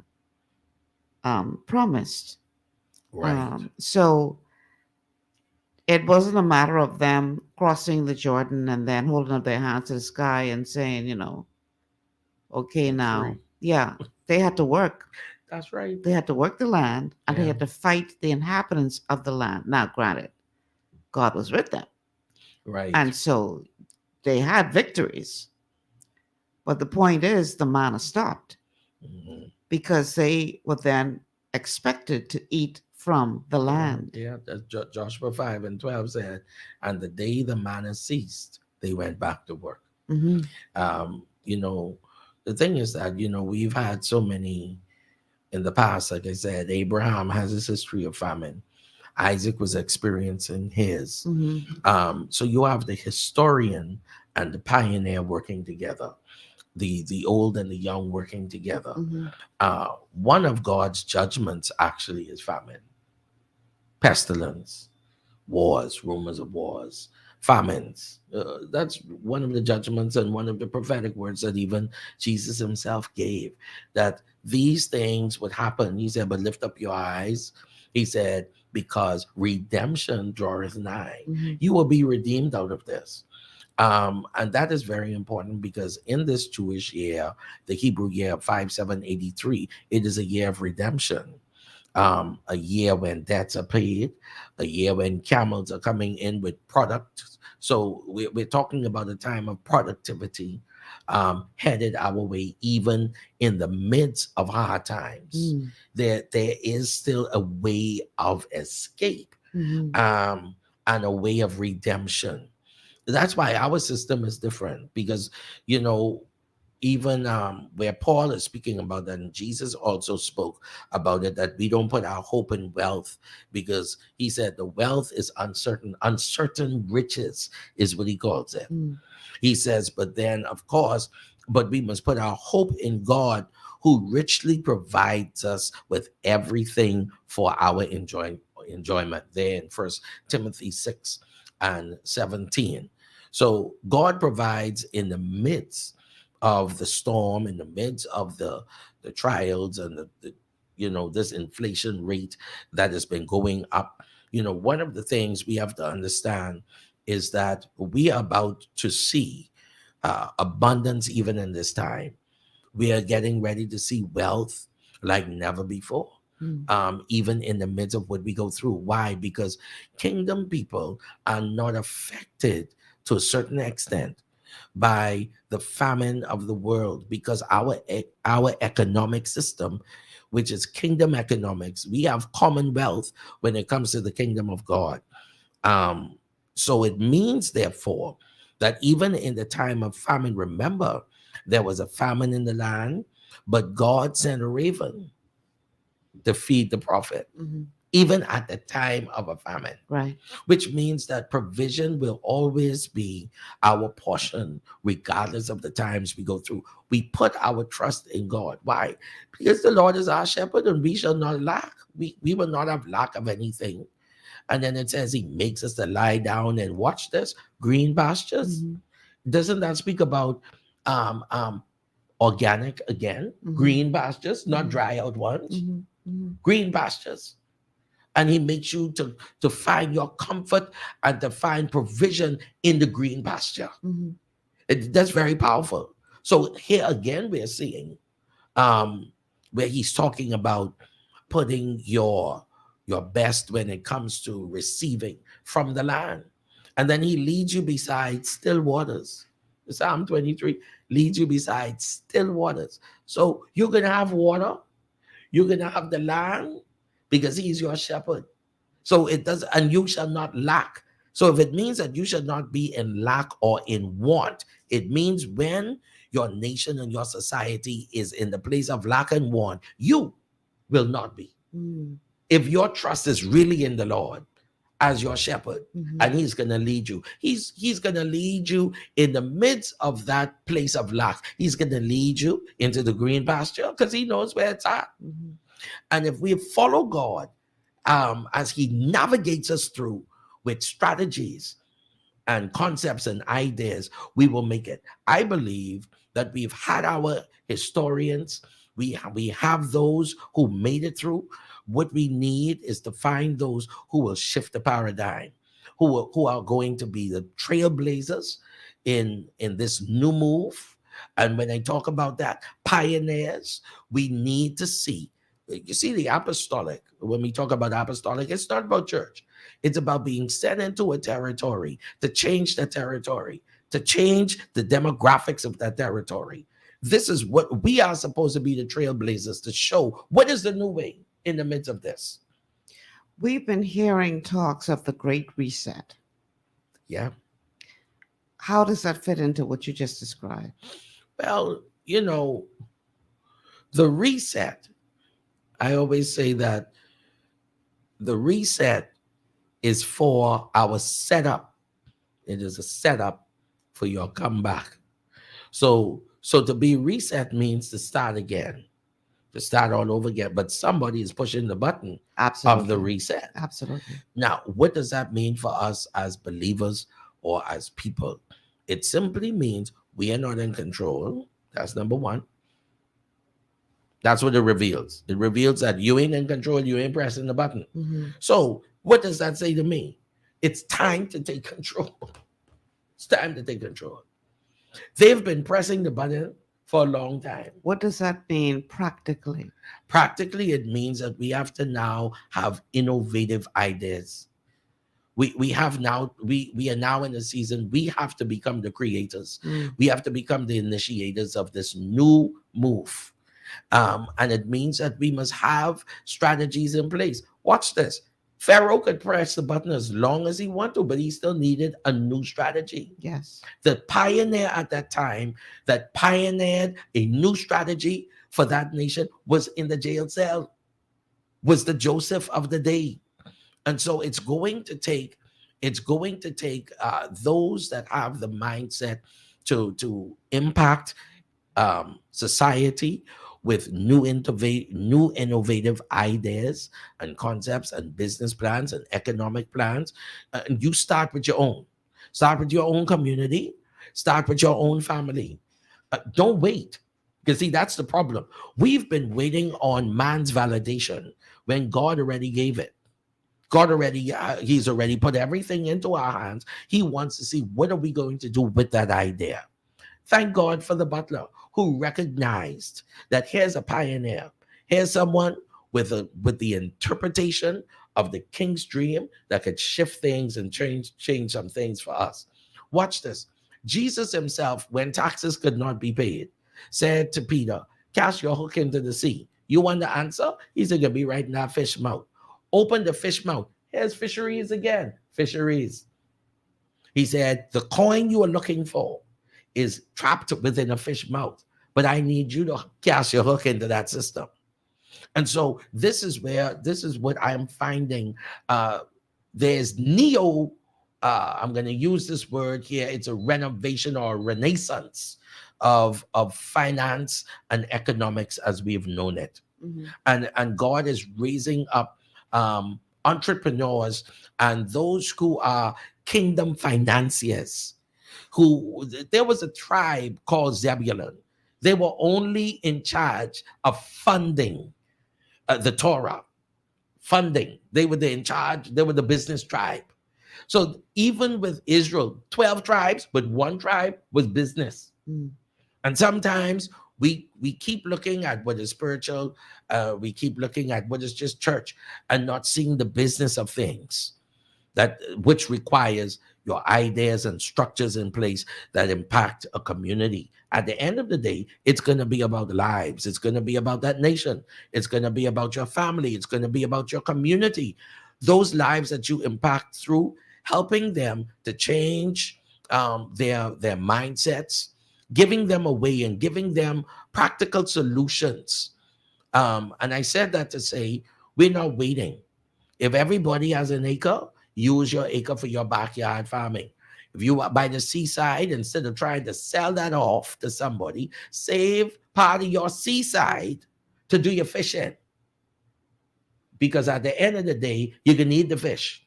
promised. Right. So it wasn't a matter of them crossing the Jordan and then holding up their hands to the sky and saying, okay, now, Free. yeah, they had to work. That's right. They had to work the land and they Yeah. had to fight the inhabitants of the land. Now, granted, God was with them. Right. And so they had victories. But the point is, the manna stopped because they were then expected to eat from the land. Yeah, that's Joshua 5:12 said, and the day the manna ceased, they went back to work. Mhm. The thing is that, we've had so many in the past. Like I said, Abraham has his history of famine. Isaac was experiencing his. Mhm. So you have the historian and the pioneer working together, the old and the young working together. Mhm. One of God's judgments actually is famine, pestilence, wars, rumors of wars, famines. That's one of the judgments and one of the prophetic words that even Jesus himself gave, that these things would happen. He said, but lift up your eyes. He said, because redemption draweth nigh. Mhm. You will be redeemed out of this. And that is very important because in this Jewish year, the Hebrew year of 5783, it is a year of redemption. A year when debts are paid, a year when camels are coming in with products. So we're talking about a time of productivity headed our way, even in the midst of hard times. Mm. There is still a way of escape Mhm. and a way of redemption. That's why our system is different because, even where Paul is speaking about that, and Jesus also spoke about it, that we don't put our hope in wealth because he said the wealth is uncertain. Uncertain riches is what he calls it. Mm. He says, but then, of course, but we must put our hope in God who richly provides us with everything for our enjoyment. There in 1 Timothy 6:17. So God provides in the midst of the storm, in the midst of the trials and this inflation rate that has been going up. One of the things we have to understand is that we are about to see abundance even in this time. We are getting ready to see wealth like never before. Mm. Even in the midst of what we go through. Why? Because kingdom people are not affected to a certain extent by the famine of the world, because our economic system, which is kingdom economics, we have commonwealth when it comes to the kingdom of God. So it means, therefore, that even in the time of famine, remember, there was a famine in the land, but God sent a raven to feed the prophet, Mhm. even at the time of a famine. Right. Which means that provision will always be our portion, regardless of the times we go through. We put our trust in God. Why? Because the Lord is our shepherd and we shall not lack. We will not have lack of anything. And then it says he makes us to lie down and watch this green pastures. Mhm. Doesn't that speak about organic again? Mhm. Green pastures, not Mhm. dry out ones. Mhm. Mhm. Green pastures. And he makes you to find your comfort and to find provision in the green pasture. Mhm. That's very powerful. So here again, we're seeing where he's talking about putting your best when it comes to receiving from the land. And then he leads you beside still waters. Psalm 23 leads you beside still waters. So you're going to have water. You're going to have the land because he's your shepherd. So it does, and you shall not lack. So if it means that you shall not be in lack or in want, it means when your nation and your society is in the place of lack and want, you will not be. Mm. If your trust is really in the Lord as your shepherd, Mhm. and he's going to lead you. He's going to lead you in the midst of that place of lack. He's going to lead you into the green pasture because he knows where it's at. Mhm. And if we follow God as he navigates us through with strategies and concepts and ideas, we will make it. I believe that we've had our historians, we have those who made it through. What we need is to find those who will shift the paradigm. who are going to be the trailblazers in this new move. And when I talk about that, pioneers, we need to see. You see, the apostolic, when we talk about apostolic, it's not about church. It's about being sent into a territory to change the territory, to change the demographics of that territory. This is what we are supposed to be, the trailblazers, to show what is the new way in the midst of this. We've been hearing talks of the Great Reset. Yeah. How does that fit into what you just described? Well, you know, the reset, I always say that the reset is for our setup. It is a setup for your comeback. So to be reset means to start again, to start all over again. But somebody is pushing the button of the reset. Absolutely. Now, what does that mean for us as believers or as people? It simply means we are not in control. That's number one. That's what it reveals. It reveals that you ain't in control, you ain't pressing the button. Mm-hmm. So what does that say to me? It's time to take control. It's time to take control. They've been pressing the button for a long time. What does that mean practically? Practically, it means that we have to now have innovative ideas. We are now in a season, we have to become the creators. We have to become the initiators of this new move. And it means that we must have strategies in place. Watch this. Pharaoh could press the button as long as he wanted to, but he still needed a new strategy. Yes. The pioneer at that time that pioneered a new strategy for that nation was in the jail cell, was the Joseph of the day. And so it's going to take those that have the mindset to impact society with new innovative ideas and concepts and business plans and economic plans. And you start with your own. Start with your own community. Start with your own family. Don't wait. Because see, that's the problem. We've been waiting on man's validation when God already gave it. God already, he's already put everything into our hands. He wants to see what are we going to do with that idea. Thank God for the butler who recognized that here's a pioneer. Here's someone with the interpretation of the king's dream that could shift things and change some things for us. Watch this. Jesus himself, when taxes could not be paid, said to Peter, cast your hook into the sea. You want the answer? He said, you'll be right in that fish mouth. Open the fish mouth. Here's fisheries again. Fisheries. He said, the coin you are looking for is trapped within a fish mouth, but I need you to cast your hook into that system. And so this is what I'm finding. There's I'm going to use this word here. It's a renovation or a renaissance of finance and economics as we've known it. Mm-hmm. And God is raising up entrepreneurs and those who are kingdom financiers. There was a tribe called Zebulun. They were only in charge of funding the Torah, funding. They were in charge. They were the business tribe. So even with Israel, 12 tribes, but one tribe was business. Mm. And sometimes we keep looking at what is spiritual. We keep looking at what is just church and not seeing the business of things, which requires your ideas and structures in place that impact a community. At the end of the day, it's going to be about lives. It's going to be about that nation. It's going to be about your family. It's going to be about your community. Those lives that you impact through helping them to change their mindsets, giving them a way and giving them practical solutions. And I said that to say, we're not waiting. If everybody has an acre, use your acre for your backyard farming. If you are by the seaside, instead of trying to sell that off to somebody, save part of your seaside to do your fishing. Because at the end of the day, you're going to need the fish.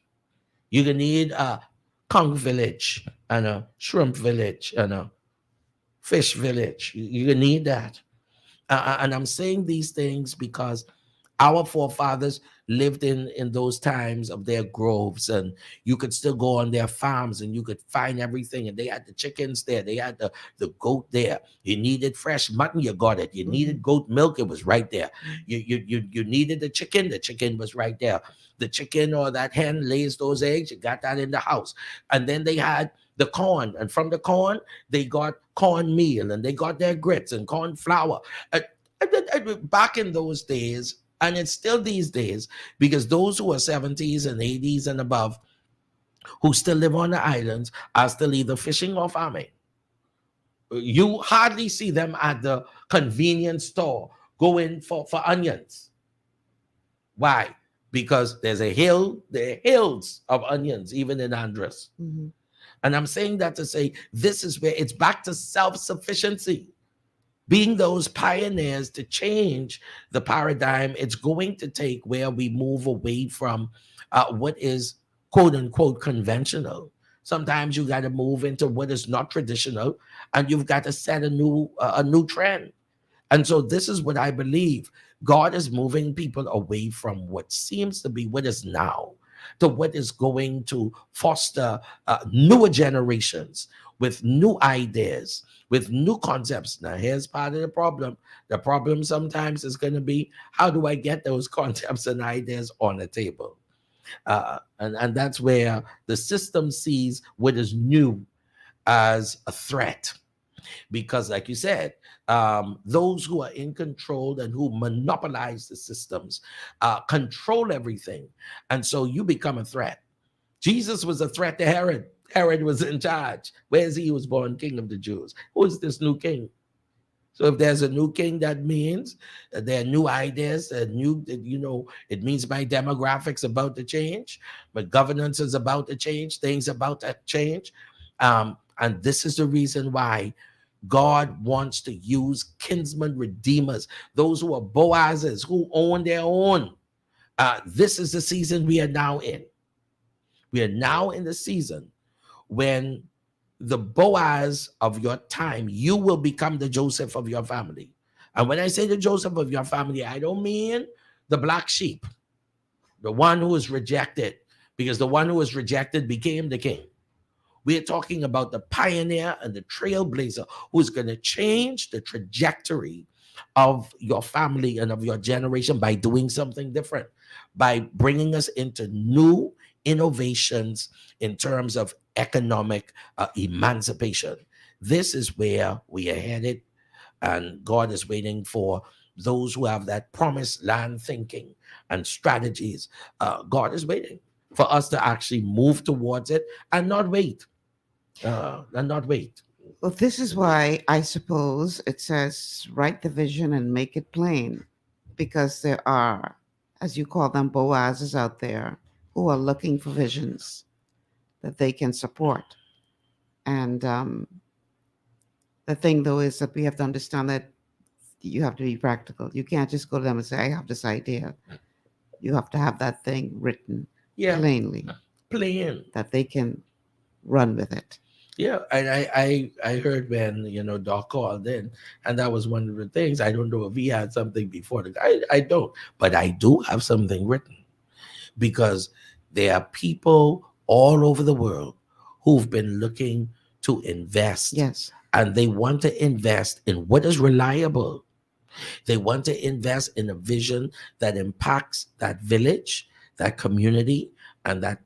You're going to need a conch village and a shrimp village and a fish village. You're going to need that. And I'm saying these things because Our forefathers lived in those times of their groves, and you could still go on their farms and you could find everything. And they had the chickens there, they had the goat there. You needed fresh mutton, you got it. You needed goat milk, it was right there. You needed the chicken was right there. The chicken or that hen lays those eggs, you got that in the house. And then they had the corn, and from the corn they got cornmeal, and they got their grits and corn flour. Back in those days, and it's still these days, because those who are 70s and 80s and above who still live on the islands are still either fishing or farming. You hardly see them at the convenience store going for onions. Why? Because there are hills of onions, even in Andres. And I'm saying that to say, this is where it's back to self-sufficiency. Being those pioneers to change the paradigm, it's going to take where we move away from what is quote unquote conventional. Sometimes you got to move into what is not traditional, and you've got to set a new trend. And so this is what I believe. God is moving people away from what seems to be what is now to what is going to foster newer generations with new ideas, with new concepts. Now, here's part of the problem. The problem sometimes is going to be, how do I get those concepts and ideas on the table? And that's where the system sees what is new as a threat. Because like you said, those who are in control and who monopolize the systems control everything. And so you become a threat. Jesus was a threat to Herod. Herod was in charge. Where is he? He was born king of the Jews. Who is this new king? So if there's a new king, that means there are new ideas, it means my demographics about to change, my governance is about to change, things about to change. And this is the reason why God wants to use kinsman redeemers, those who are Boazes, who own their own. This is the season we are now in. We are now in the season when the Boaz of your time, you will become the Joseph of your family. And when I say the Joseph of your family, I don't mean the black sheep, the one who was rejected, because the one who was rejected became the king. We are talking about the pioneer and the trailblazer who's going to change the trajectory of your family and of your generation by doing something different, by bringing us into new innovations in terms of economic emancipation. This is where we are headed, and God is waiting for those who have that promised land thinking and strategies. God is waiting for us to actually move towards it and not wait. Well, this is why I suppose it says write the vision and make it plain, because there are, as you call them, Boazes out there who are looking for visions that they can support. And the thing, though, is that we have to understand that you have to be practical. You can't just go to them and say, I have this idea. You have to have that thing written plainly, that they can run with it. Yeah, and I heard when Doc called in, and that was one of the things. I don't know if he had something before the guy. I don't, but I do have something written, because there are people all over the world who've been looking to invest. Yes. And they want to invest in what is reliable. They want to invest in a vision that impacts that village, that community, and that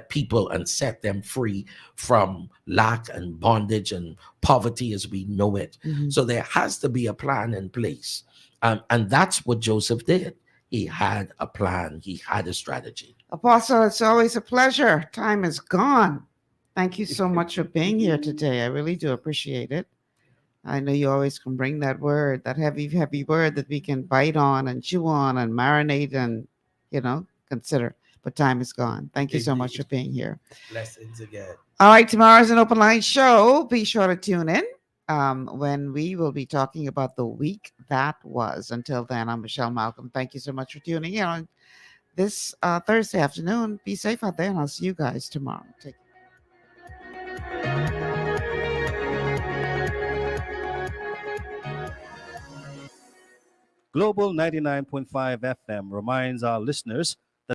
people, and set them free from lack and bondage and poverty as we know it. Mm-hmm. So there has to be a plan in place. And that's what Joseph did. He had a plan. He had a strategy. Apostle, it's always a pleasure. Time is gone. Thank you so much for being here today. I really do appreciate it. I know you always can bring that word, that heavy, heavy word that we can bite on and chew on and marinate and, consider. But time is gone. Thank you so much for being here. Blessings again. All right, tomorrow's an open line show. Be sure to tune in when we will be talking about the week that was. Until then, I'm Michelle Malcolm. Thank you so much for tuning in on this Thursday afternoon. Be safe out there, and I'll see you guys tomorrow. Take care. Global 99.5 FM reminds our listeners